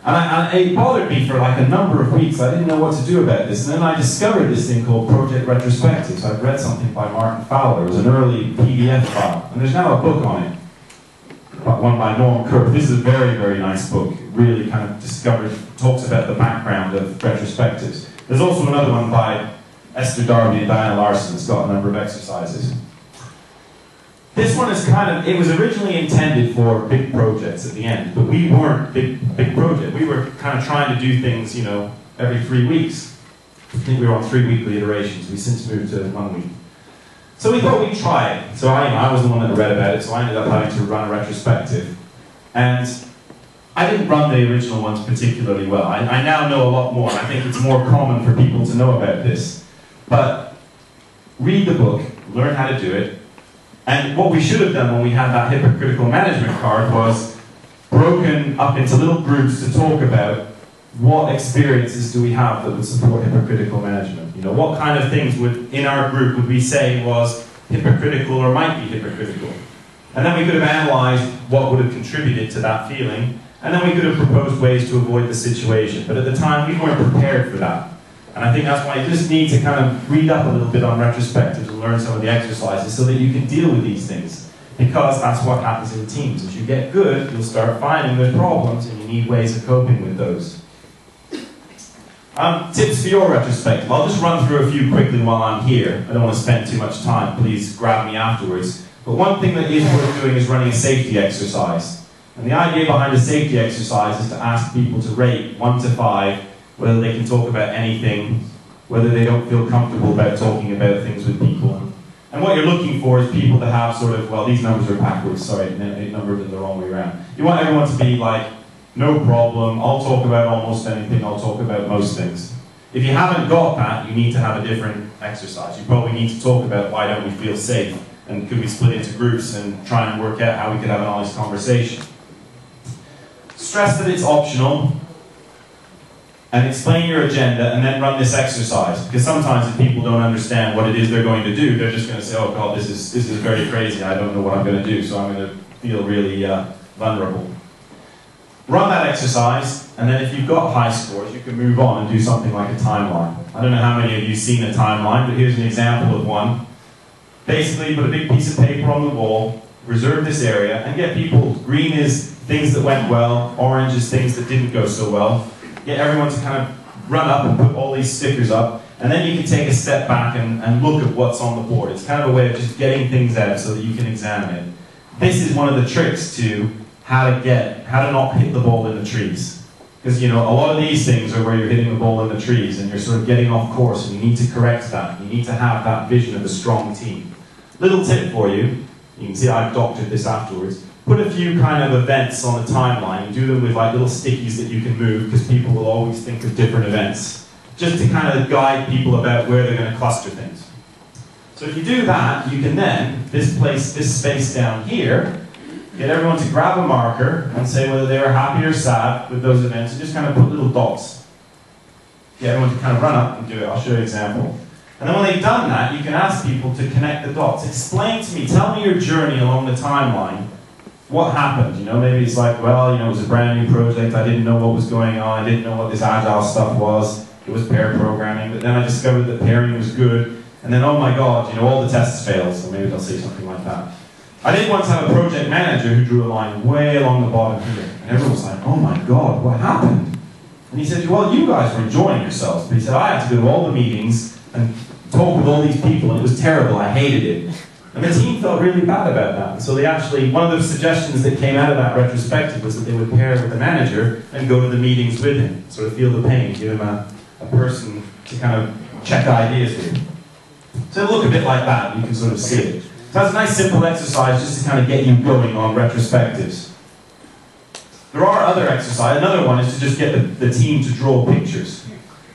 And it bothered me for like a number of weeks. I didn't know what to do about this. And then I discovered this thing called Project Retrospectives. I'd read something by Martin Fowler. It was an early PDF file. And there's now a book on it. One by Norm Kerr. This is a very, very nice book. It really kind of talks about the background of retrospectives. There's also another one by Esther Darby and Diana Larson. It's got a number of exercises. This one is kind of, it was originally intended for big projects at the end, but we weren't big project. We were kind of trying to do things, you know, every 3 weeks. I think we were on 3 weekly iterations. We since moved to 1 week. So we thought we'd try it. So I was the one that read about it, so I ended up having to run a retrospective. And I didn't run the original ones particularly well. I now know a lot more, and I think it's more common for people to know about this. But read the book, learn how to do it. And what we should have done when we had that hypocritical management card was broken up into little groups to talk about what experiences do we have that would support hypocritical management. You know, what kind of things would, in our group, would we say was hypocritical or might be hypocritical? And then we could have analysed what would have contributed to that feeling, and then we could have proposed ways to avoid the situation. But at the time, we weren't prepared for that. And I think that's why you just need to kind of read up a little bit on retrospectives and learn some of the exercises so that you can deal with these things. Because that's what happens in teams. As you get good, you'll start finding there's problems and you need ways of coping with those. Tips for your retrospective. I'll just run through a few quickly while I'm here. I don't want to spend too much time. Please grab me afterwards. But one thing that is worth doing is running a safety exercise. And the idea behind a safety exercise is to ask people to rate 1 to 5 whether they can talk about anything, whether they don't feel comfortable about talking about things with people. And what you're looking for is people to have sort of, well, these numbers are backwards, sorry, numbered in the wrong way around. You want everyone to be like, no problem, I'll talk about almost anything, I'll talk about most things. If you haven't got that, you need to have a different exercise. You probably need to talk about why don't we feel safe, and could we split into groups and try and work out how we could have an honest conversation. Stress that it's optional, and explain your agenda, and then run this exercise. Because sometimes if people don't understand what it is they're going to do, they're just going to say, oh God, this is very crazy, I don't know what I'm going to do, so I'm going to feel really vulnerable. Run that exercise, and then if you've got high scores, you can move on and do something like a timeline. I don't know how many of you have seen a timeline, but here's an example of one. Basically, put a big piece of paper on the wall, reserve this area, and get people, green is things that went well, orange is things that didn't go so well. Get everyone to kind of run up and put all these stickers up, and then you can take a step back and look at what's on the board. It's kind of a way of just getting things out so that you can examine it. This is one of the tricks to how to not hit the ball in the trees. Because, you know, a lot of these things are where you're hitting the ball in the trees and you're sort of getting off course, and you need to correct that. You need to have that vision of a strong team. Little tip for you, you can see I've doctored this afterwards. Put a few kind of events on the timeline and do them with like little stickies that you can move, because people will always think of different events. Just to kind of guide people about where they're going to cluster things. So if you do that, you can then, this space down here, get everyone to grab a marker and say whether they were happy or sad with those events, and just kind of put little dots. Get everyone to kind of run up and do it. I'll show you an example. And then when they've done that, you can ask people to connect the dots. Explain to me, tell me your journey along the timeline. What happened? You know, maybe it's like, well, you know, it was a brand new project, I didn't know what was going on, I didn't know what this agile stuff was, it was pair programming, but then I discovered that pairing was good, and then, oh my god, you know, all the tests failed, so maybe they'll say something like that. I did once have a project manager who drew a line way along the bottom here, and everyone was like, oh my god, what happened? And he said, well, you guys were enjoying yourselves, but he said, I had to go to all the meetings and talk with all these people, and it was terrible, I hated it. And the team felt really bad about that. And so they actually, one of the suggestions that came out of that retrospective was that they would pair with the manager and go to the meetings with him, sort of feel the pain, give him a person to kind of check ideas with. So it'll look a bit like that, you can sort of see it. So that's a nice simple exercise just to kind of get you going on retrospectives. There are other exercises. Another one is to just get the team to draw pictures.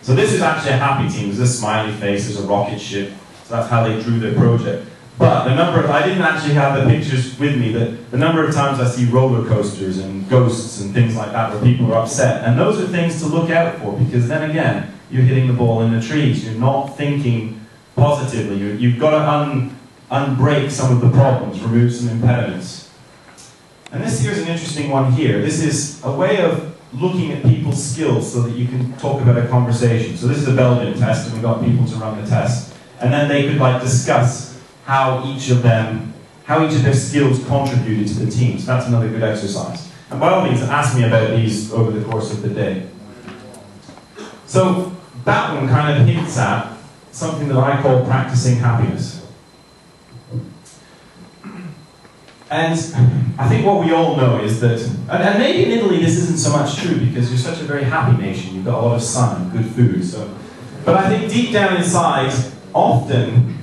So this is actually a happy team. There's a smiley face, there's a rocket ship. So that's how they drew their project. But the number of, I didn't actually have the pictures with me, but the number of times I see roller coasters and ghosts and things like that where people are upset. And those are things to look out for, because then again, you're hitting the ball in the trees. You're not thinking positively. You've got to unbreak some of the problems, remove some impediments. And this here's an interesting one here. This is a way of looking at people's skills so that you can talk about a conversation. So this is a Belgian test, and we got people to run the test. And then they could like discuss how each of their skills contributed to the team. So that's another good exercise. And by all means, ask me about these over the course of the day. So that one kind of hints at something that I call practicing happiness. And I think what we all know is that, and maybe in Italy this isn't so much true because you're such a very happy nation, you've got a lot of sun and good food. But I think deep down inside, often,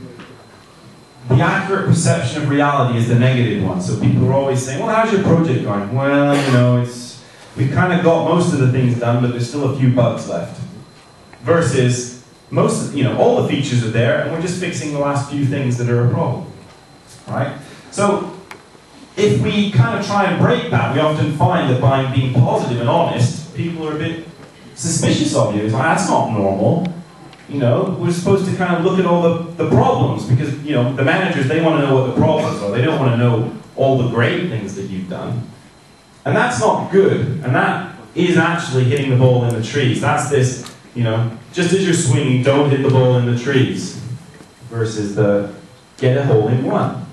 the accurate perception of reality is the negative one. So people are always saying, well, how's your project going? Well, you know, we've kind of got most of the things done, but there's still a few bugs left. Versus, all the features are there, and we're just fixing the last few things that are a problem. Right? So, if we kind of try and break that, we often find that by being positive and honest, people are a bit suspicious of you. It's like, that's not normal. You know, we're supposed to kind of look at all the problems, because, you know, the managers, they want to know what the problems are. They don't want to know all the great things that you've done. And that's not good. And that is actually hitting the ball in the trees. That's this, you know, just as you're swinging, don't hit the ball in the trees, versus the get a hole in one.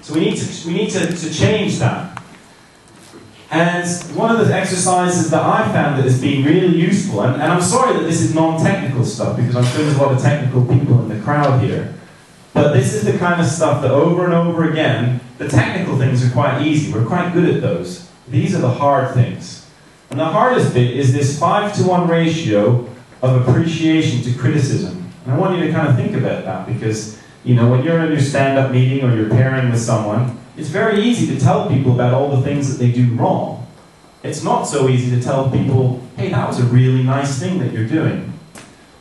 So we need to change that. And one of the exercises that I found that has been really useful, and I'm sorry that this is non-technical stuff, because I'm sure there's a lot of technical people in the crowd here, but this is the kind of stuff that over and over again, the technical things are quite easy, we're quite good at those. These are the hard things. And the hardest bit is this 5-to-1 ratio of appreciation to criticism. And I want you to kind of think about that, because, you know, when you're in your stand-up meeting or you're pairing with someone, it's very easy to tell people about all the things that they do wrong. It's not so easy to tell people, hey, that was a really nice thing that you're doing.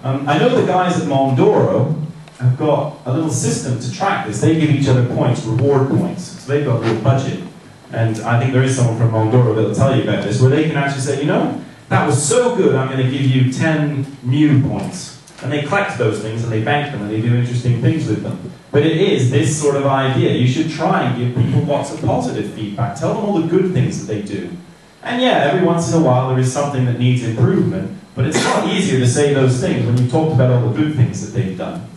I know the guys at Mondoro have got a little system to track this. They give each other points, reward points. So they've got a little budget. And I think there is someone from Mondoro that will tell you about this, where they can actually say, you know, that was so good, I'm going to give you 10 new points. And they collect those things and they bank them and they do interesting things with them. But it is this sort of idea. You should try and give people lots of positive feedback. Tell them all the good things that they do. And yeah, every once in a while there is something that needs improvement, but it's a lot easier to say those things when you've talked about all the good things that they've done.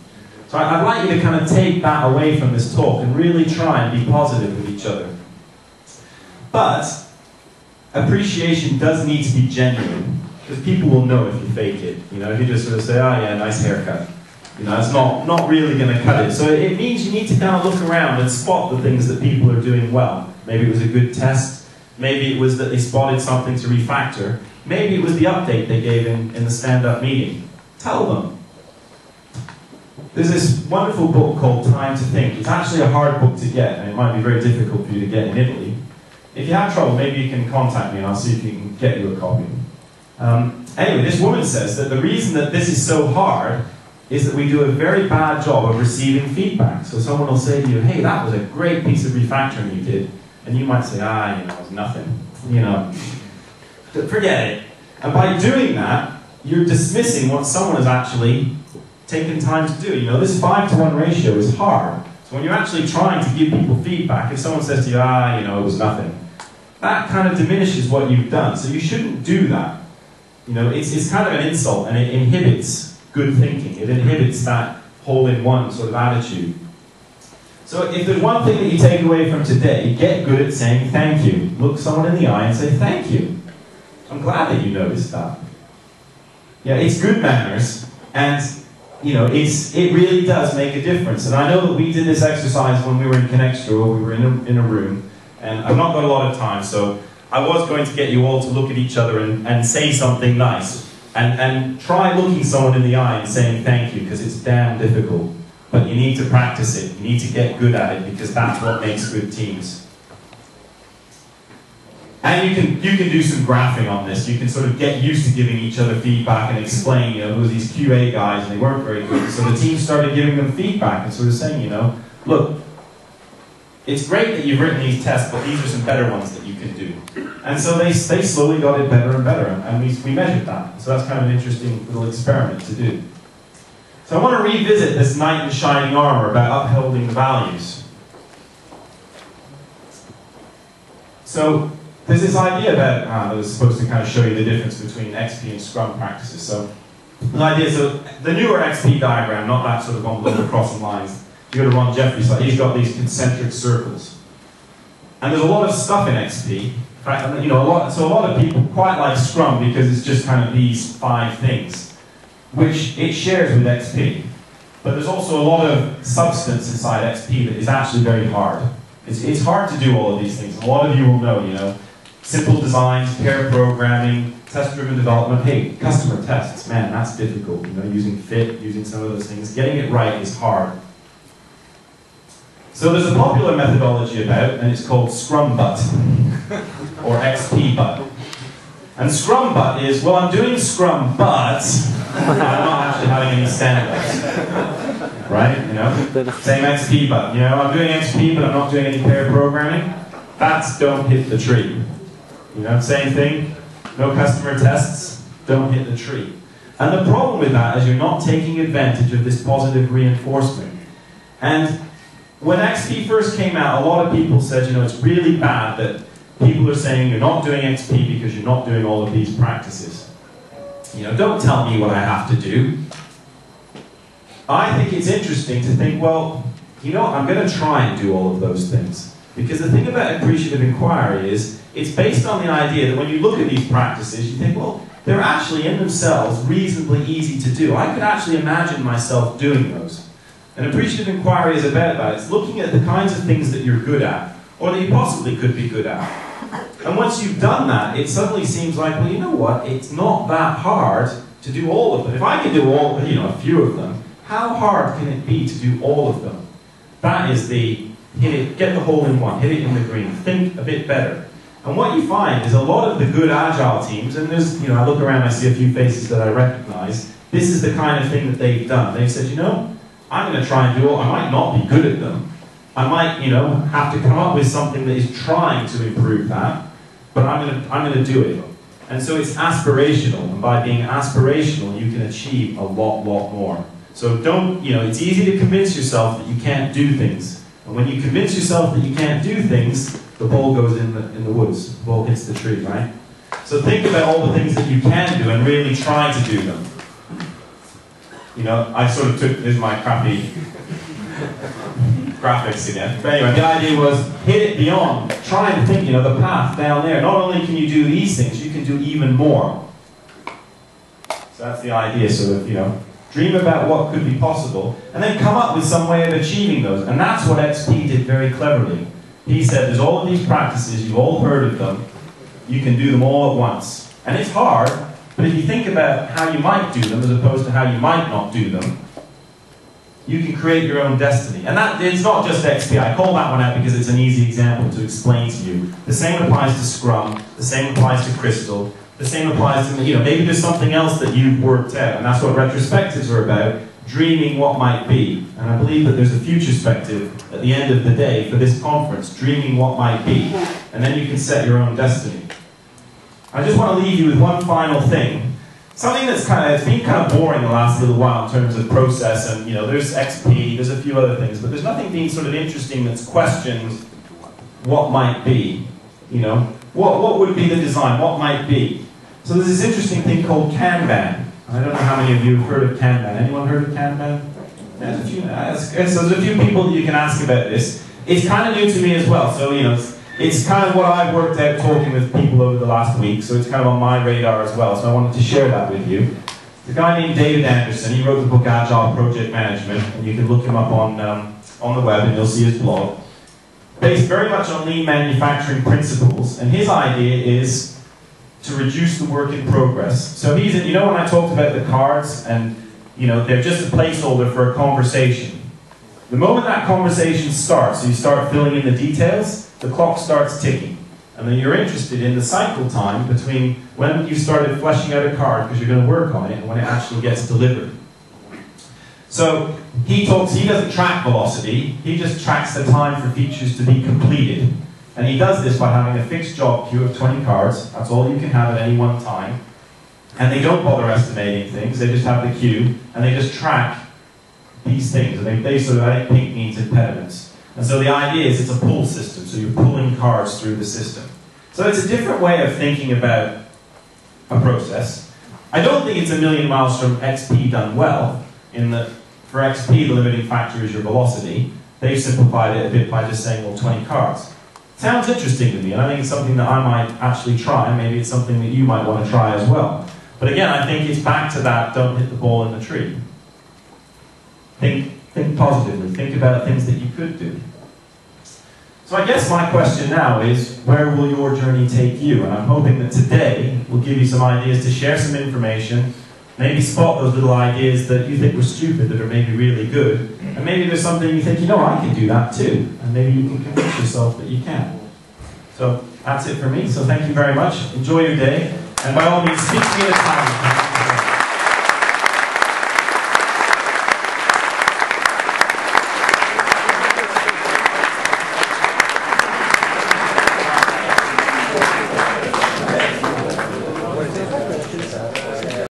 So I'd like you to kind of take that away from this talk and really try and be positive with each other. But appreciation does need to be genuine, because people will know if you fake it. You know, if you just sort of say, oh yeah, nice haircut. You know, it's not really going to cut it. So it means you need to kind of look around and spot the things that people are doing well. Maybe it was a good test. Maybe it was that they spotted something to refactor. Maybe it was the update they gave in the stand-up meeting. Tell them. There's this wonderful book called Time to Think. It's actually a hard book to get, and it might be very difficult for you to get in Italy. If you have trouble, maybe you can contact me and I'll see if we can get you a copy. Anyway, this woman says that the reason that this is so hard is that we do a very bad job of receiving feedback. So someone will say to you, hey, that was a great piece of refactoring you did. And you might say, it was nothing. Forget it. And by doing that, you're dismissing what someone has actually taken time to do. This 5-to-1 ratio is hard. So when you're actually trying to give people feedback, if someone says to you, it was nothing, that kind of diminishes what you've done. So you shouldn't do that. It's kind of an insult, and it inhibits good thinking. It inhibits that hole-in-one sort of attitude. So if there's one thing that you take away from today, get good at saying thank you. Look someone in the eye and say thank you. I'm glad that you noticed that. Yeah, it's good manners, and it really does make a difference. And I know that we did this exercise when we were in Connextra, we were in a room, and I've not got a lot of time, so I was going to get you all to look at each other and say something nice. And try looking someone in the eye and saying thank you, because it's damn difficult. But you need to practice it. You need to get good at it, because that's what makes good teams. And you can do some graphing on this. You can sort of get used to giving each other feedback and explain, there were these QA guys and they weren't very good. So the team started giving them feedback and sort of saying, look, it's great that you've written these tests, but these are some better ones that you can do. And so they slowly got it better and better, and we measured that. So that's kind of an interesting little experiment to do. So I want to revisit this knight in shining armor about upholding the values. So there's this idea that that was supposed to kind of show you the difference between XP and Scrum practices. So the newer XP diagram, not that sort of one with the crossing lines. You go to Ron Jeffrey's side, he's got these concentric circles. And there's a lot of stuff in XP. In fact, a lot of people quite like Scrum because it's just kind of these 5 things, which it shares with XP. But there's also a lot of substance inside XP that is actually very hard. It's hard to do all of these things. A lot of you will know, simple designs, pair programming, test-driven development. Hey, customer tests, man, that's difficult. Using fit, using some of those things. Getting it right is hard. So there's a popular methodology about, and it's called Scrum Butt, or XP Butt. And Scrum Butt is, well, I'm doing Scrum, but I'm not actually having any stand-ups. Right? Same XP Butt. I'm doing XP, but I'm not doing any pair programming. That's don't hit the tree. Same thing. No customer tests, don't hit the tree. And the problem with that is you're not taking advantage of this positive reinforcement. And when XP first came out, a lot of people said, it's really bad that people are saying you're not doing XP because you're not doing all of these practices. Don't tell me what I have to do. I think it's interesting to think, well, I'm going to try and do all of those things. Because the thing about appreciative inquiry is, it's based on the idea that when you look at these practices, you think, well, they're actually in themselves reasonably easy to do. I could actually imagine myself doing those. And appreciative inquiry is about that. It's looking at the kinds of things that you're good at, or that you possibly could be good at. And once you've done that, it suddenly seems like, well, you know what? It's not that hard to do all of them. If I can do a few of them, how hard can it be to do all of them? That is the get the hole in one, hit it in the green, think a bit better. And what you find is a lot of the good agile teams, and there's, I look around, I see a few faces that I recognize, this is the kind of thing that they've done. They've said, I'm going to try and do all, I might not be good at them. I might, have to come up with something that is trying to improve that, but I'm going to do it. And so it's aspirational, and by being aspirational, you can achieve a lot more. So don't, it's easy to convince yourself that you can't do things. And when you convince yourself that you can't do things, the ball goes in the woods, the ball hits the tree, right? So think about all the things that you can do and really try to do them. I sort of here's my crappy graphics again. But anyway, the idea was, hit it beyond, try and think, the path down there. Not only can you do these things, you can do even more. So that's the idea, sort of, dream about what could be possible, and then come up with some way of achieving those. And that's what XP did very cleverly. He said, there's all of these practices, you've all heard of them, you can do them all at once. And it's hard, but if you think about how you might do them as opposed to how you might not do them, you can create your own destiny. And it's not just XP. I call that one out because it's an easy example to explain to you. The same applies to Scrum, the same applies to Crystal, the same applies to, maybe there's something else that you've worked out, and that's what retrospectives are about. dreaming what might be. And I believe that there's a future perspective at the end of the day for this conference, dreaming what might be. And then you can set your own destiny. I just want to leave you with one final thing. Something that's it's been kind of boring the last little while in terms of process, and there's XP, there's a few other things, but there's nothing being sort of interesting that's questioned what might be. What would be the design, what might be. So there's this interesting thing called Kanban. I don't know how many of you have heard of Kanban. Anyone heard of Kanban? There's a few. So there's a few people that you can ask about this. It's kind of new to me as well, so it's kind of what I've worked out talking with people over the last week, so it's kind of on my radar as well, so I wanted to share that with you. The guy named David Anderson, he wrote the book Agile Project Management, and you can look him up on the web and you'll see his blog. Based very much on lean manufacturing principles, and his idea is to reduce the work in progress. So he's, when I talked about the cards, and they're just a placeholder for a conversation. The moment that conversation starts, so you start filling in the details, the clock starts ticking. And then you're interested in the cycle time between when you started fleshing out a card, because you're going to work on it, and when it actually gets delivered. So he doesn't track velocity, he just tracks the time for features to be completed. And he does this by having a fixed job queue of 20 cards, that's all you can have at any one time. And they don't bother estimating things, they just have the queue, and they just track these things. And they sort of, I think pink means impediments. And so the idea is it's a pull system, so you're pulling cards through the system. So it's a different way of thinking about a process. I don't think it's a million miles from XP done well, in that for XP the limiting factor is your velocity. They've simplified it a bit by just saying, well, 20 cards. Sounds interesting to me, and I think it's something that I might actually try, and maybe it's something that you might want to try as well. But again, I think it's back to that, don't hit the ball in the tree. Think positively, think about things that you could do. So I guess my question now is, where will your journey take you? And I'm hoping that today will give you some ideas to share some information, maybe spot those little ideas that you think were stupid that are maybe really good, and maybe there's something you think, I can do that too, and maybe you can convince yourself that you can. So that's it for me, so thank you very much, enjoy your day, and by all means, speak to me in Italian.